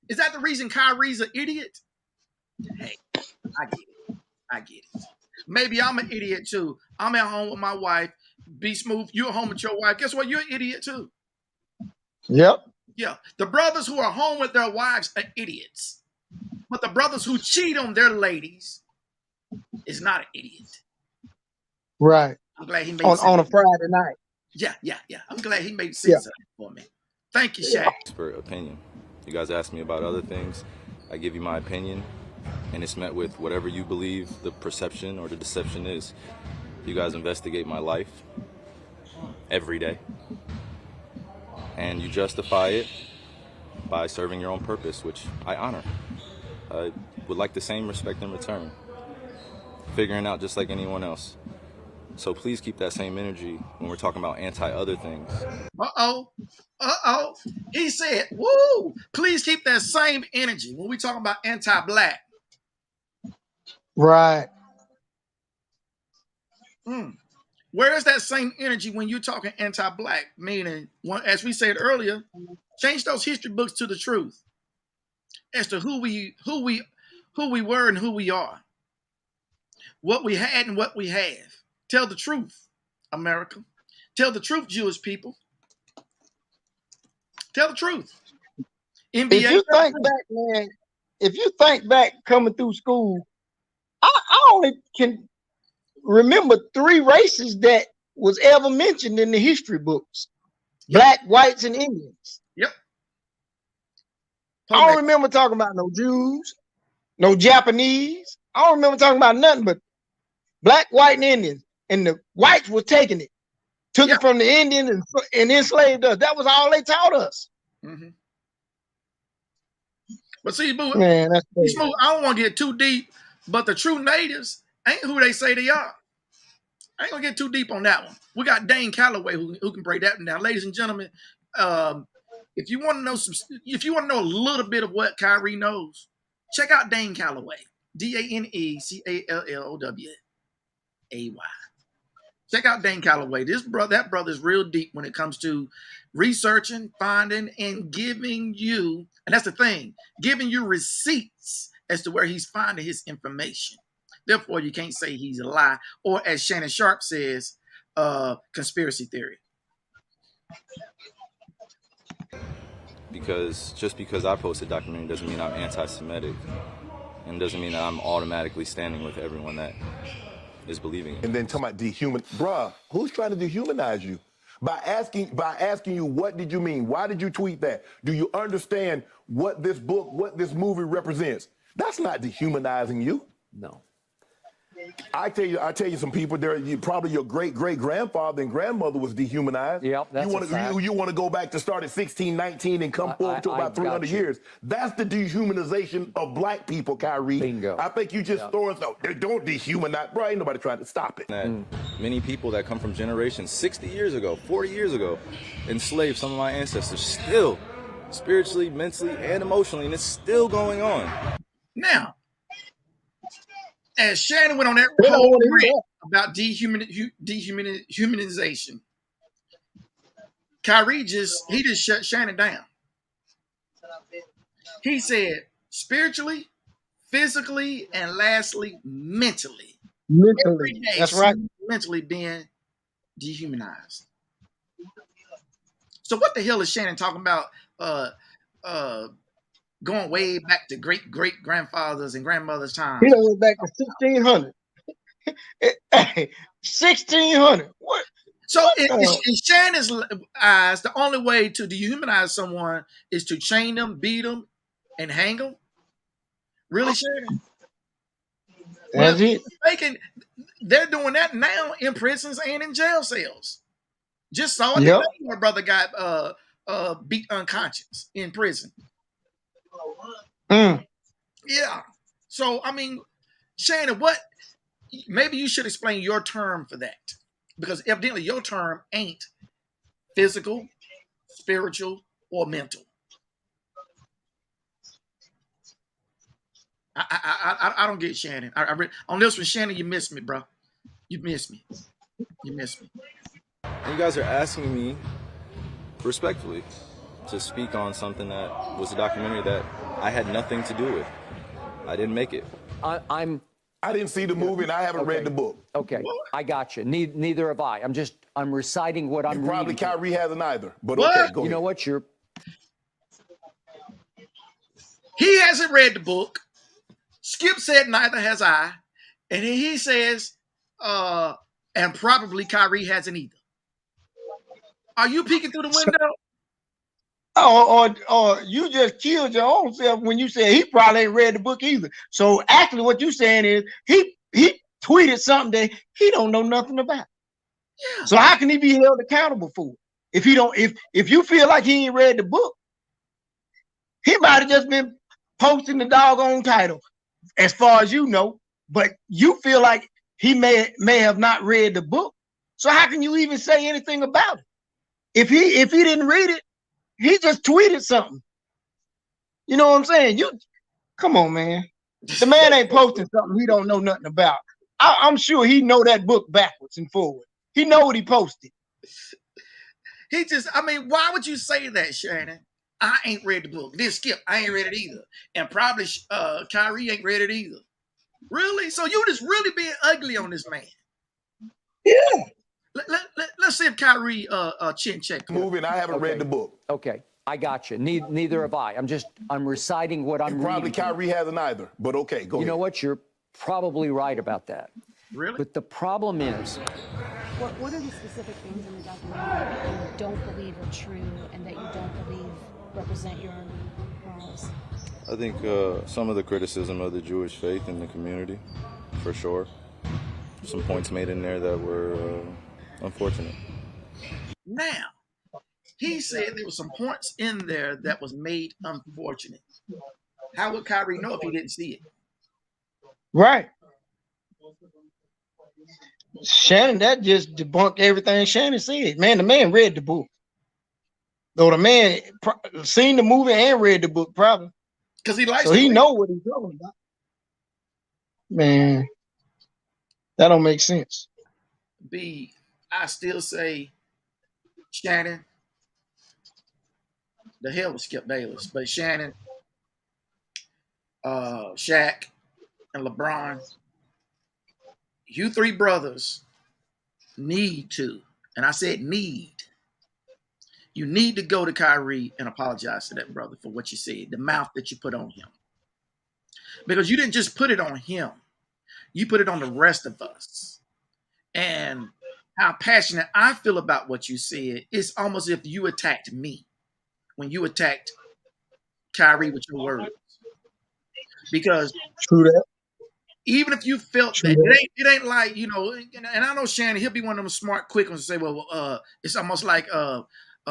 Is that the reason Kyrie's an idiot? Hey, I get it. I get it. Maybe I'm an idiot too. I'm at home with my wife. Be smooth. You're at home with your wife. Guess what? You're an idiot too. Yep. Yeah. The brothers who are home with their wives are idiots. But the brothers who cheat on their ladies is not an idiot. Right. I'm glad he made on a Friday night. Yeah. I'm glad he made sense of it for me. Thank you, Shaq. For opinion. You guys ask me about other things. I give you my opinion, and it's met with whatever you believe the perception or the deception is. You guys investigate my life every day, and you justify it by serving your own purpose, which I honor. I would like the same respect in return, figuring out just like anyone else. So please keep that same energy when we're talking about anti-other things. He said, woo, please keep that same energy when we talk about anti-black. Right. Where is that same energy when you're talking anti-black? Meaning, as we said earlier, change those history books to the truth as to who we were and who we are, what we had and what we have. Tell the truth, America. Tell the truth, Jewish people. Tell the truth. NBA. If you think back, man, if you think back coming through school, I only can remember 3 races that was ever mentioned in the history books. Yep. Black, whites, and Indians. Yep. I don't remember talking about no Jews, no Japanese. I don't remember talking about nothing but black, white, and Indians. And the whites were taking it, took it from the Indians and enslaved us. That was all they taught us. Mm-hmm. But see, boo, man, that's smooth. I don't want to get too deep, but the true natives ain't who they say they are. I ain't gonna get too deep on that one. We got Dane Calloway who can break that one down, ladies and gentlemen. If you want to know a little bit of what Kyrie knows, check out Dane Calloway, DaneCalloway. Check out Dane Calloway. That brother's real deep when it comes to researching, finding, and giving you, and that's the thing, giving you receipts as to where he's finding his information. Therefore, you can't say he's a lie, or as Shannon Sharp says, conspiracy theory. Because just because I post a documentary doesn't mean I'm anti-Semitic, and doesn't mean that I'm automatically standing with everyone that is believing it. And then talking about bruh, who's trying to dehumanize you? By asking you, what did you mean? Why did you tweet that? Do you understand what this book, what this movie represents? That's not dehumanizing you. No. I tell you some people there, probably your great-great-grandfather and grandmother was dehumanized. Yep, that's a fact. You want to go back to start at 1619 and come forward to about 300 years. That's the dehumanization of black people, Kyrie. Bingo. I think you just throwing stuff. Don't dehumanize. Bro, ain't nobody trying to stop it. Many people that come from generations 60 years ago, 40 years ago, enslaved some of my ancestors still, spiritually, mentally, and emotionally, and it's still going on. Now, as Shannon went on that whole rant about dehumanization, Kyrie just shut Shannon down. He said spiritually, physically, and lastly, mentally. Every day, that's right. Mentally being dehumanized. So what the hell is Shannon talking about? going way back to great grandfathers and grandmothers' He times. done went back to 1600. 1600. What? So What in Shannon's eyes, the only way to dehumanize someone is to chain them, beat them, and hang them. Really, Shannon? That's it. They're doing that now in prisons and in jail cells. Just saw it Yep. today. My brother got beat unconscious in prison. Mm. Yeah. So I mean, Shannon, what? Maybe you should explain your term for that, because evidently your term ain't physical, spiritual, or mental. I don't get Shannon. On this one, Shannon, you missed me, bro. You missed me. You missed me. You guys are asking me respectfully to speak on something that was a documentary that I had nothing to do with. I didn't make it. I didn't see the movie and I haven't read the book. Okay, I got you. Neither have I. I'm reciting what I'm reading. Probably Kyrie hasn't either, but What? okay, go You ahead. know what? He hasn't read the book. Skip said neither has I. And then he says, and probably Kyrie hasn't either. Are you peeking through the window? Or you just killed your own self when you said he probably ain't read the book either. So actually what you're saying is he tweeted something that he don't know nothing about. Yeah. So how can he be held accountable for it? If he don't, if you feel like he ain't read the book, he might have just been posting the doggone title, as far as you know, but you feel like he may have not read the book. So how can you even say anything about it? If he didn't read it, he just tweeted something. You know what I'm saying? Come on, man. The man ain't posting something he don't know nothing about. I'm sure he know that book backwards and forward. He know what he posted. Why would you say that, Shannon? I ain't read the book. Then Skip, I ain't read it either. And probably Kyrie ain't read it either. Really? So you just really being ugly on this man. Yeah. Let's see if Kyrie chin check. Movie and I haven't read the book. Okay, I got you. Neither have I. I'm reciting what I'm reading. Probably Kyrie hasn't either, but okay, go ahead. You know what? You're probably right about that. Really? But the problem is, what are the specific things in the documentary that you don't believe are true and that you don't believe represent your morals? I think some of the criticism of the Jewish faith in the community, for sure. Some points made in there that were unfortunate. Now, he said there were some points in there that was made unfortunate. How would Kyrie know if he didn't see it? Right. Shannon, that just debunked everything Shannon said. Man, the man read the book. Though the man seen the movie and read the book, probably. Because he likes so he know what he's talking about. Man, that don't make sense. I still say, Shannon, the hell with Skip Bayless, but Shannon, Shaq, and LeBron, you three brothers need to, and I said need, you need to go to Kyrie and apologize to that brother for what you said, the mouth that you put on him. Because you didn't just put it on him, you put it on the rest of us. And how passionate I feel about what you said, it's almost as if you attacked me when you attacked Kyrie with your words. Because true that. Even if you felt that, it ain't like, you know, and I know Shannon, he'll be one of them smart, quick ones to say, well, it's almost like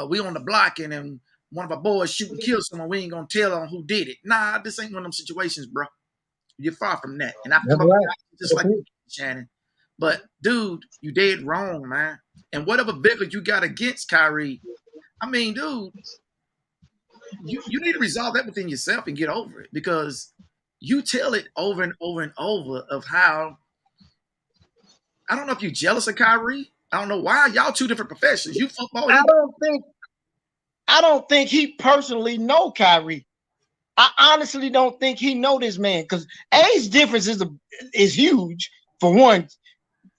we on the block and then one of our boys shoot and kill someone, we ain't gonna tell on who did it. Nah, this ain't one of them situations, bro. You're far from that. And I feel just like Shannon. But dude, you dead wrong, man. And whatever vigor you got against Kyrie, I mean, dude, you need to resolve that within yourself and get over it, because you tell it over and over and over of how, I don't know if you're jealous of Kyrie. I don't know why. Y'all two different professions. You football. I don't think he personally know Kyrie. I honestly don't think he know this man, because age difference is huge. For one,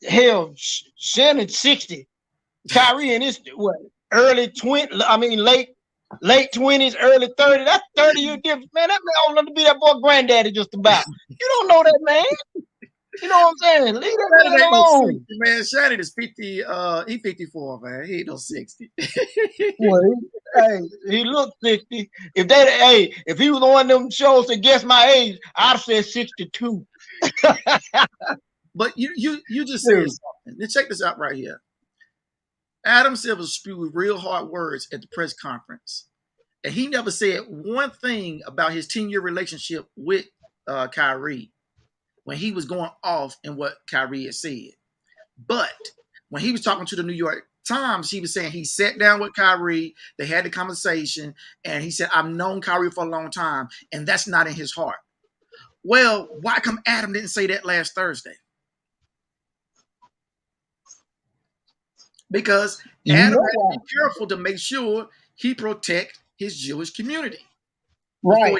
hell, Shannon's 60. Kyrie in his late late 20s, early 30s. That's 30-year difference, man. That man old enough to be that boy granddaddy just about. You don't know that man. You know what I'm saying? Leave that Shannon man ain't no 60, alone. man. Shannon is 50. He 54, man. He ain't no 60. Well, he looked 60. If he was on one of them shows to guess my age, I'd say 62. But you just said something. Now check this out right here. Adam Silver spewed real hard words at the press conference, and he never said one thing about his 10-year relationship with Kyrie when he was going off in what Kyrie had said. But when he was talking to the New York Times, he was saying he sat down with Kyrie, they had the conversation, and he said, I've known Kyrie for a long time, and that's not in his heart. Well, why come Adam didn't say that last Thursday? Because Adam had to be careful to make sure he protect his Jewish community. Right.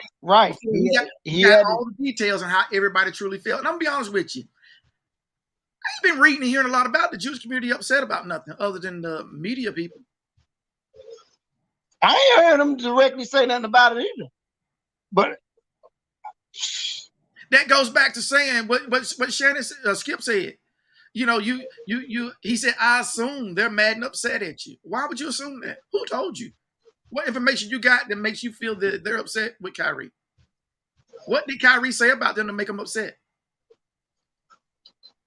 He got all the details on how everybody truly felt. And I'm going to be honest with you. I ain't been reading and hearing a lot about the Jewish community upset about nothing other than the media people. I ain't heard them directly say nothing about it either. But that goes back to saying what Shannon Skip said. You know, he said, I assume they're mad and upset at you. Why would you assume that? Who told you? What information you got that makes you feel that they're upset with Kyrie? What did Kyrie say about them to make them upset?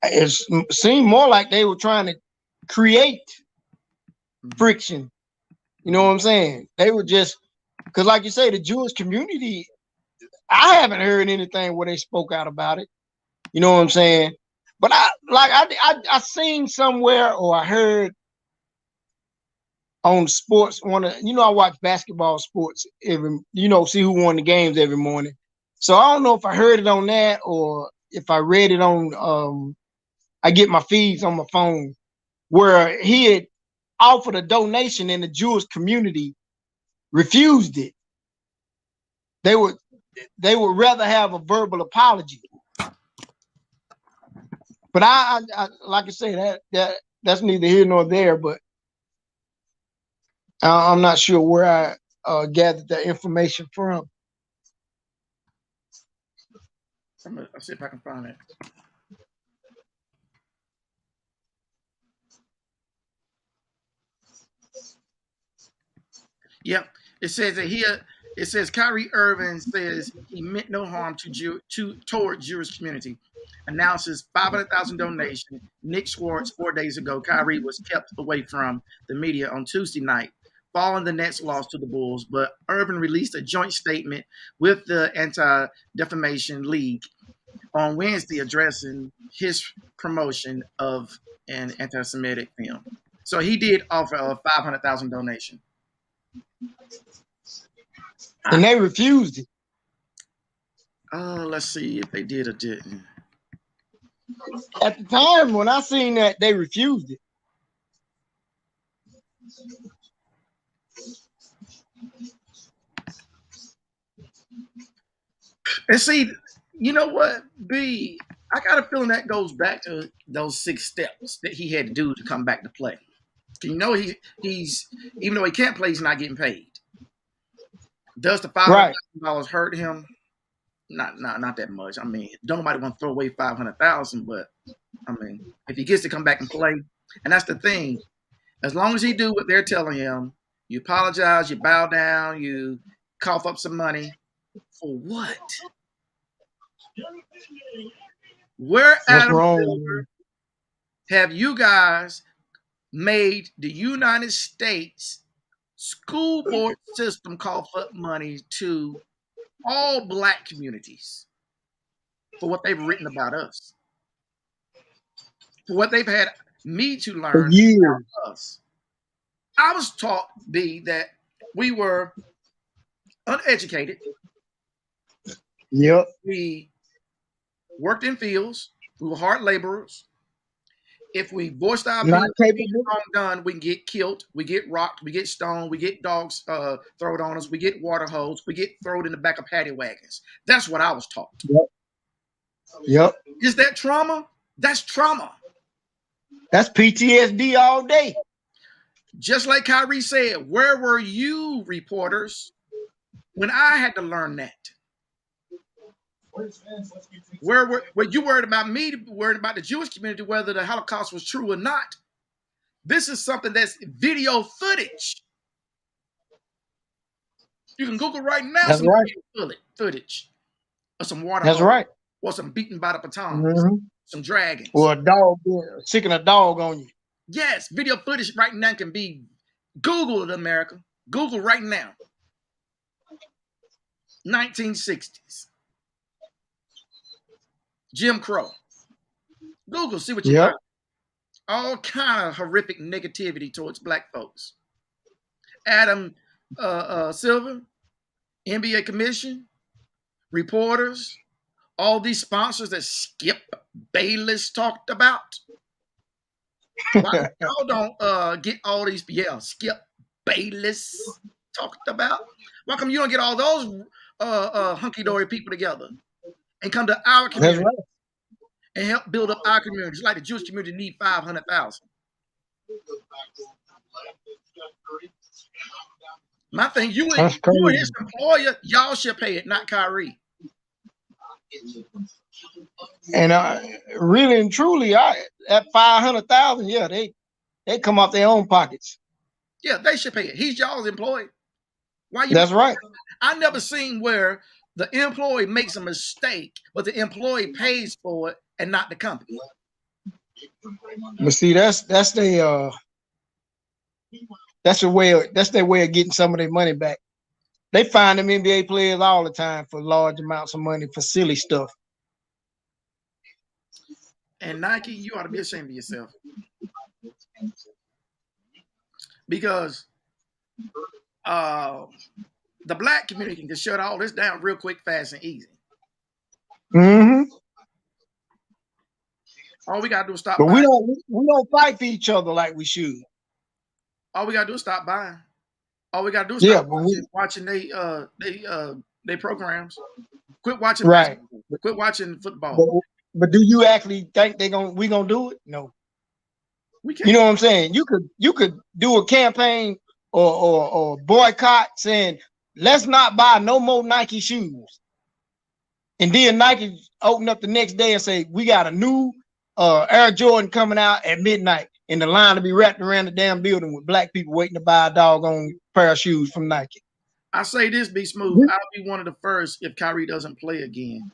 It seemed more like they were trying to create friction. You know what I'm saying? They were just, because like you say, the Jewish community, I haven't heard anything where they spoke out about it. You know what I'm saying? But I seen somewhere, or I heard on sports, I watch basketball sports every, see who won the games every morning. So I don't know if I heard it on that or if I read it on, I get my feeds on my phone, where he had offered a donation and the Jewish community refused it. They would rather have a verbal apology. But I like I say, that's neither here nor there. But I'm not sure where I gathered that information from. I'll see if I can find it. Yep, it says that here. It says Kyrie Irving says he meant no harm toward Jewish community. Announces 500,000 donation. Nick Schwartz 4 days ago. Kyrie was kept away from the media on Tuesday night, following the Nets' loss to the Bulls. But Irving released a joint statement with the Anti-Defamation League on Wednesday, addressing his promotion of an anti-Semitic film. So he did offer a 500,000 donation. And they refused it. Let's see if they did or didn't. At the time when I seen that, they refused it. And see, you know what, B? I got a feeling that goes back to those 6 steps that he had to do to come back to play. You know, he's even though he can't play, he's not getting paid. Does the $500,000 hurt him? Not that much. I mean, don't nobody want to throw away 500,000, but I mean, if he gets to come back and play, and that's the thing, as long as he do what they're telling him, you apologize, you bow down, you cough up some money, for what? Where Adam Silver have you guys made the United States school board system cough up money to all Black communities for what they've written about us, for what they've had me to learn about us? I was taught, B, that we were uneducated. Yep. We worked in fields. We were hard laborers. If we voiced our opinion, done, we can get killed, we get rocked, we get stoned, we get dogs thrown on us, we get water hosed, we get thrown in the back of paddy wagons. That's what I was taught. Yep. Is that trauma? That's trauma. That's PTSD all day. Just like Kyrie said, where were you, reporters, when I had to learn that? Were you worried about me, worried about the Jewish community, whether the Holocaust was true or not? This is something that's video footage. You can Google right now That's some right. video footage of some water That's hose right. or some beaten by the batons, Mm-hmm. some dragons. Or a dog sicking a dog on you. Yes, video footage right now can be Googled, America. Google right now. 1960s. Jim Crow. Google, see what you find. All kind of horrific negativity towards black folks. Adam Silver, NBA Commission, reporters, all these sponsors that Skip Bayless talked about. Why y'all don't get all these? Yeah, Skip Bayless talked about. Why come you don't get all those hunky-dory people together and come to our community and help build up our community? Just like the Jewish community need 500,000. My thing, you and his employer, y'all should pay it, not Kyrie. And really and truly, at 500,000, yeah, they come off their own pockets. Yeah, they should pay it. He's y'all's employee. Why you? That's right. I never seen where the employee makes a mistake, but the employee pays for it and not the company. But see, that's their way of getting some of their money back. They find them NBA players all the time for large amounts of money for silly stuff. And Nike, you ought to be ashamed of yourself. Because the black community can shut all this down real quick, fast, and easy. Mm-hmm. All we gotta do is stop. But we don't fight for each other like we should. All we gotta do is stop buying. All we gotta do is stop watching they programs. Quit watching. Right. Quit watching football. But do you actually think we gonna do it? No. We can't. You know what I'm saying? You could do a campaign or boycott saying, let's not buy no more Nike shoes. And then Nike open up the next day and say, we got a new Air Jordan coming out at midnight, and the line to be wrapped around the damn building with black people waiting to buy a doggone pair of shoes from Nike. I say this, be smooth. I'll be one of the first if Kyrie doesn't play again.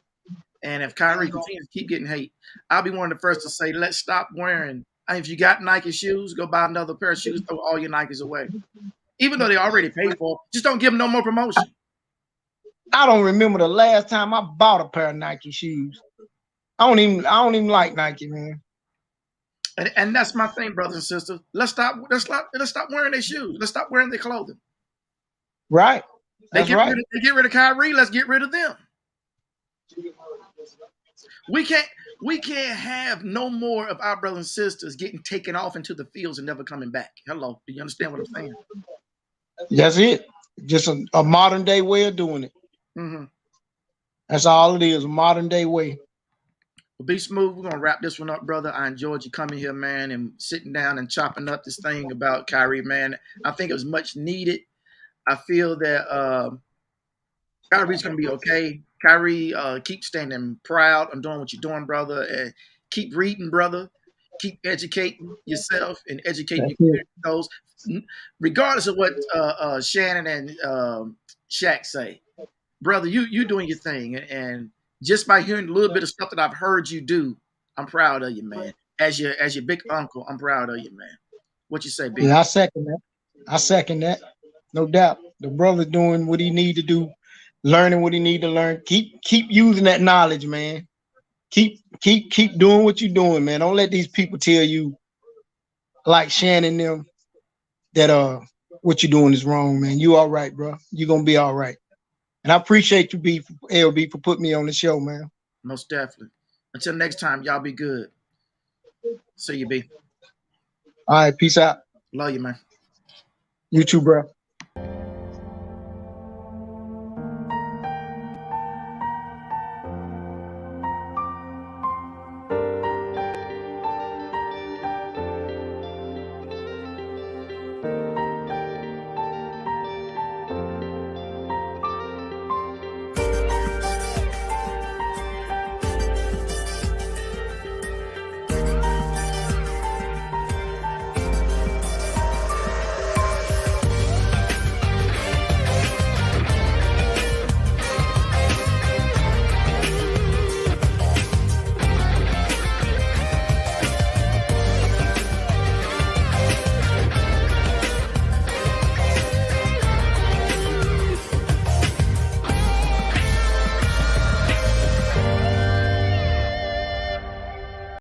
And if Kyrie continues to keep getting hate, I'll be one of the first to say, let's stop wearing. If you got Nike shoes, go buy another pair of shoes, throw all your Nikes away. Even though they already paid for it, just don't give them no more promotion. I don't remember the last time I bought a pair of Nike shoes. I don't even like Nike, man. And that's my thing, brothers and sisters. Let's stop wearing their shoes. Let's stop wearing their clothing. Right. They get rid of Kyrie. Let's get rid of them. We can't have no more of our brothers and sisters getting taken off into the fields and never coming back. Hello, do you understand what I'm saying? That's it. Just a modern day way of doing it. Mm-hmm. That's all it is, a modern day way. Well, be smooth. We're gonna wrap this one up, brother. I enjoyed you coming here, man, and sitting down and chopping up this thing about Kyrie, man. I think it was much needed. I feel that Kyrie's gonna be okay. Kyrie, keep standing proud and doing what you're doing, brother, and keep reading, brother. Keep educating yourself and educating those, regardless of what Shannon and Shaq say. Brother, you doing your thing, and just by hearing a little bit of stuff that I've heard you do, I'm proud of you, man. As your big uncle, I'm proud of you, man. What you say, big? Yeah, I second that. No doubt. The brother doing what he need to do, learning what he need to learn. Keep using that knowledge, man. Keep doing what you're doing, man. Don't let these people tell you, like Shannon them, that what you're doing is wrong, man. You all right, bro. You're gonna be all right. And I appreciate you, LB, for putting me on the show, man. Most definitely. Until next time, y'all be good. See you, B. All right, peace out. Love you, man. You too, bro.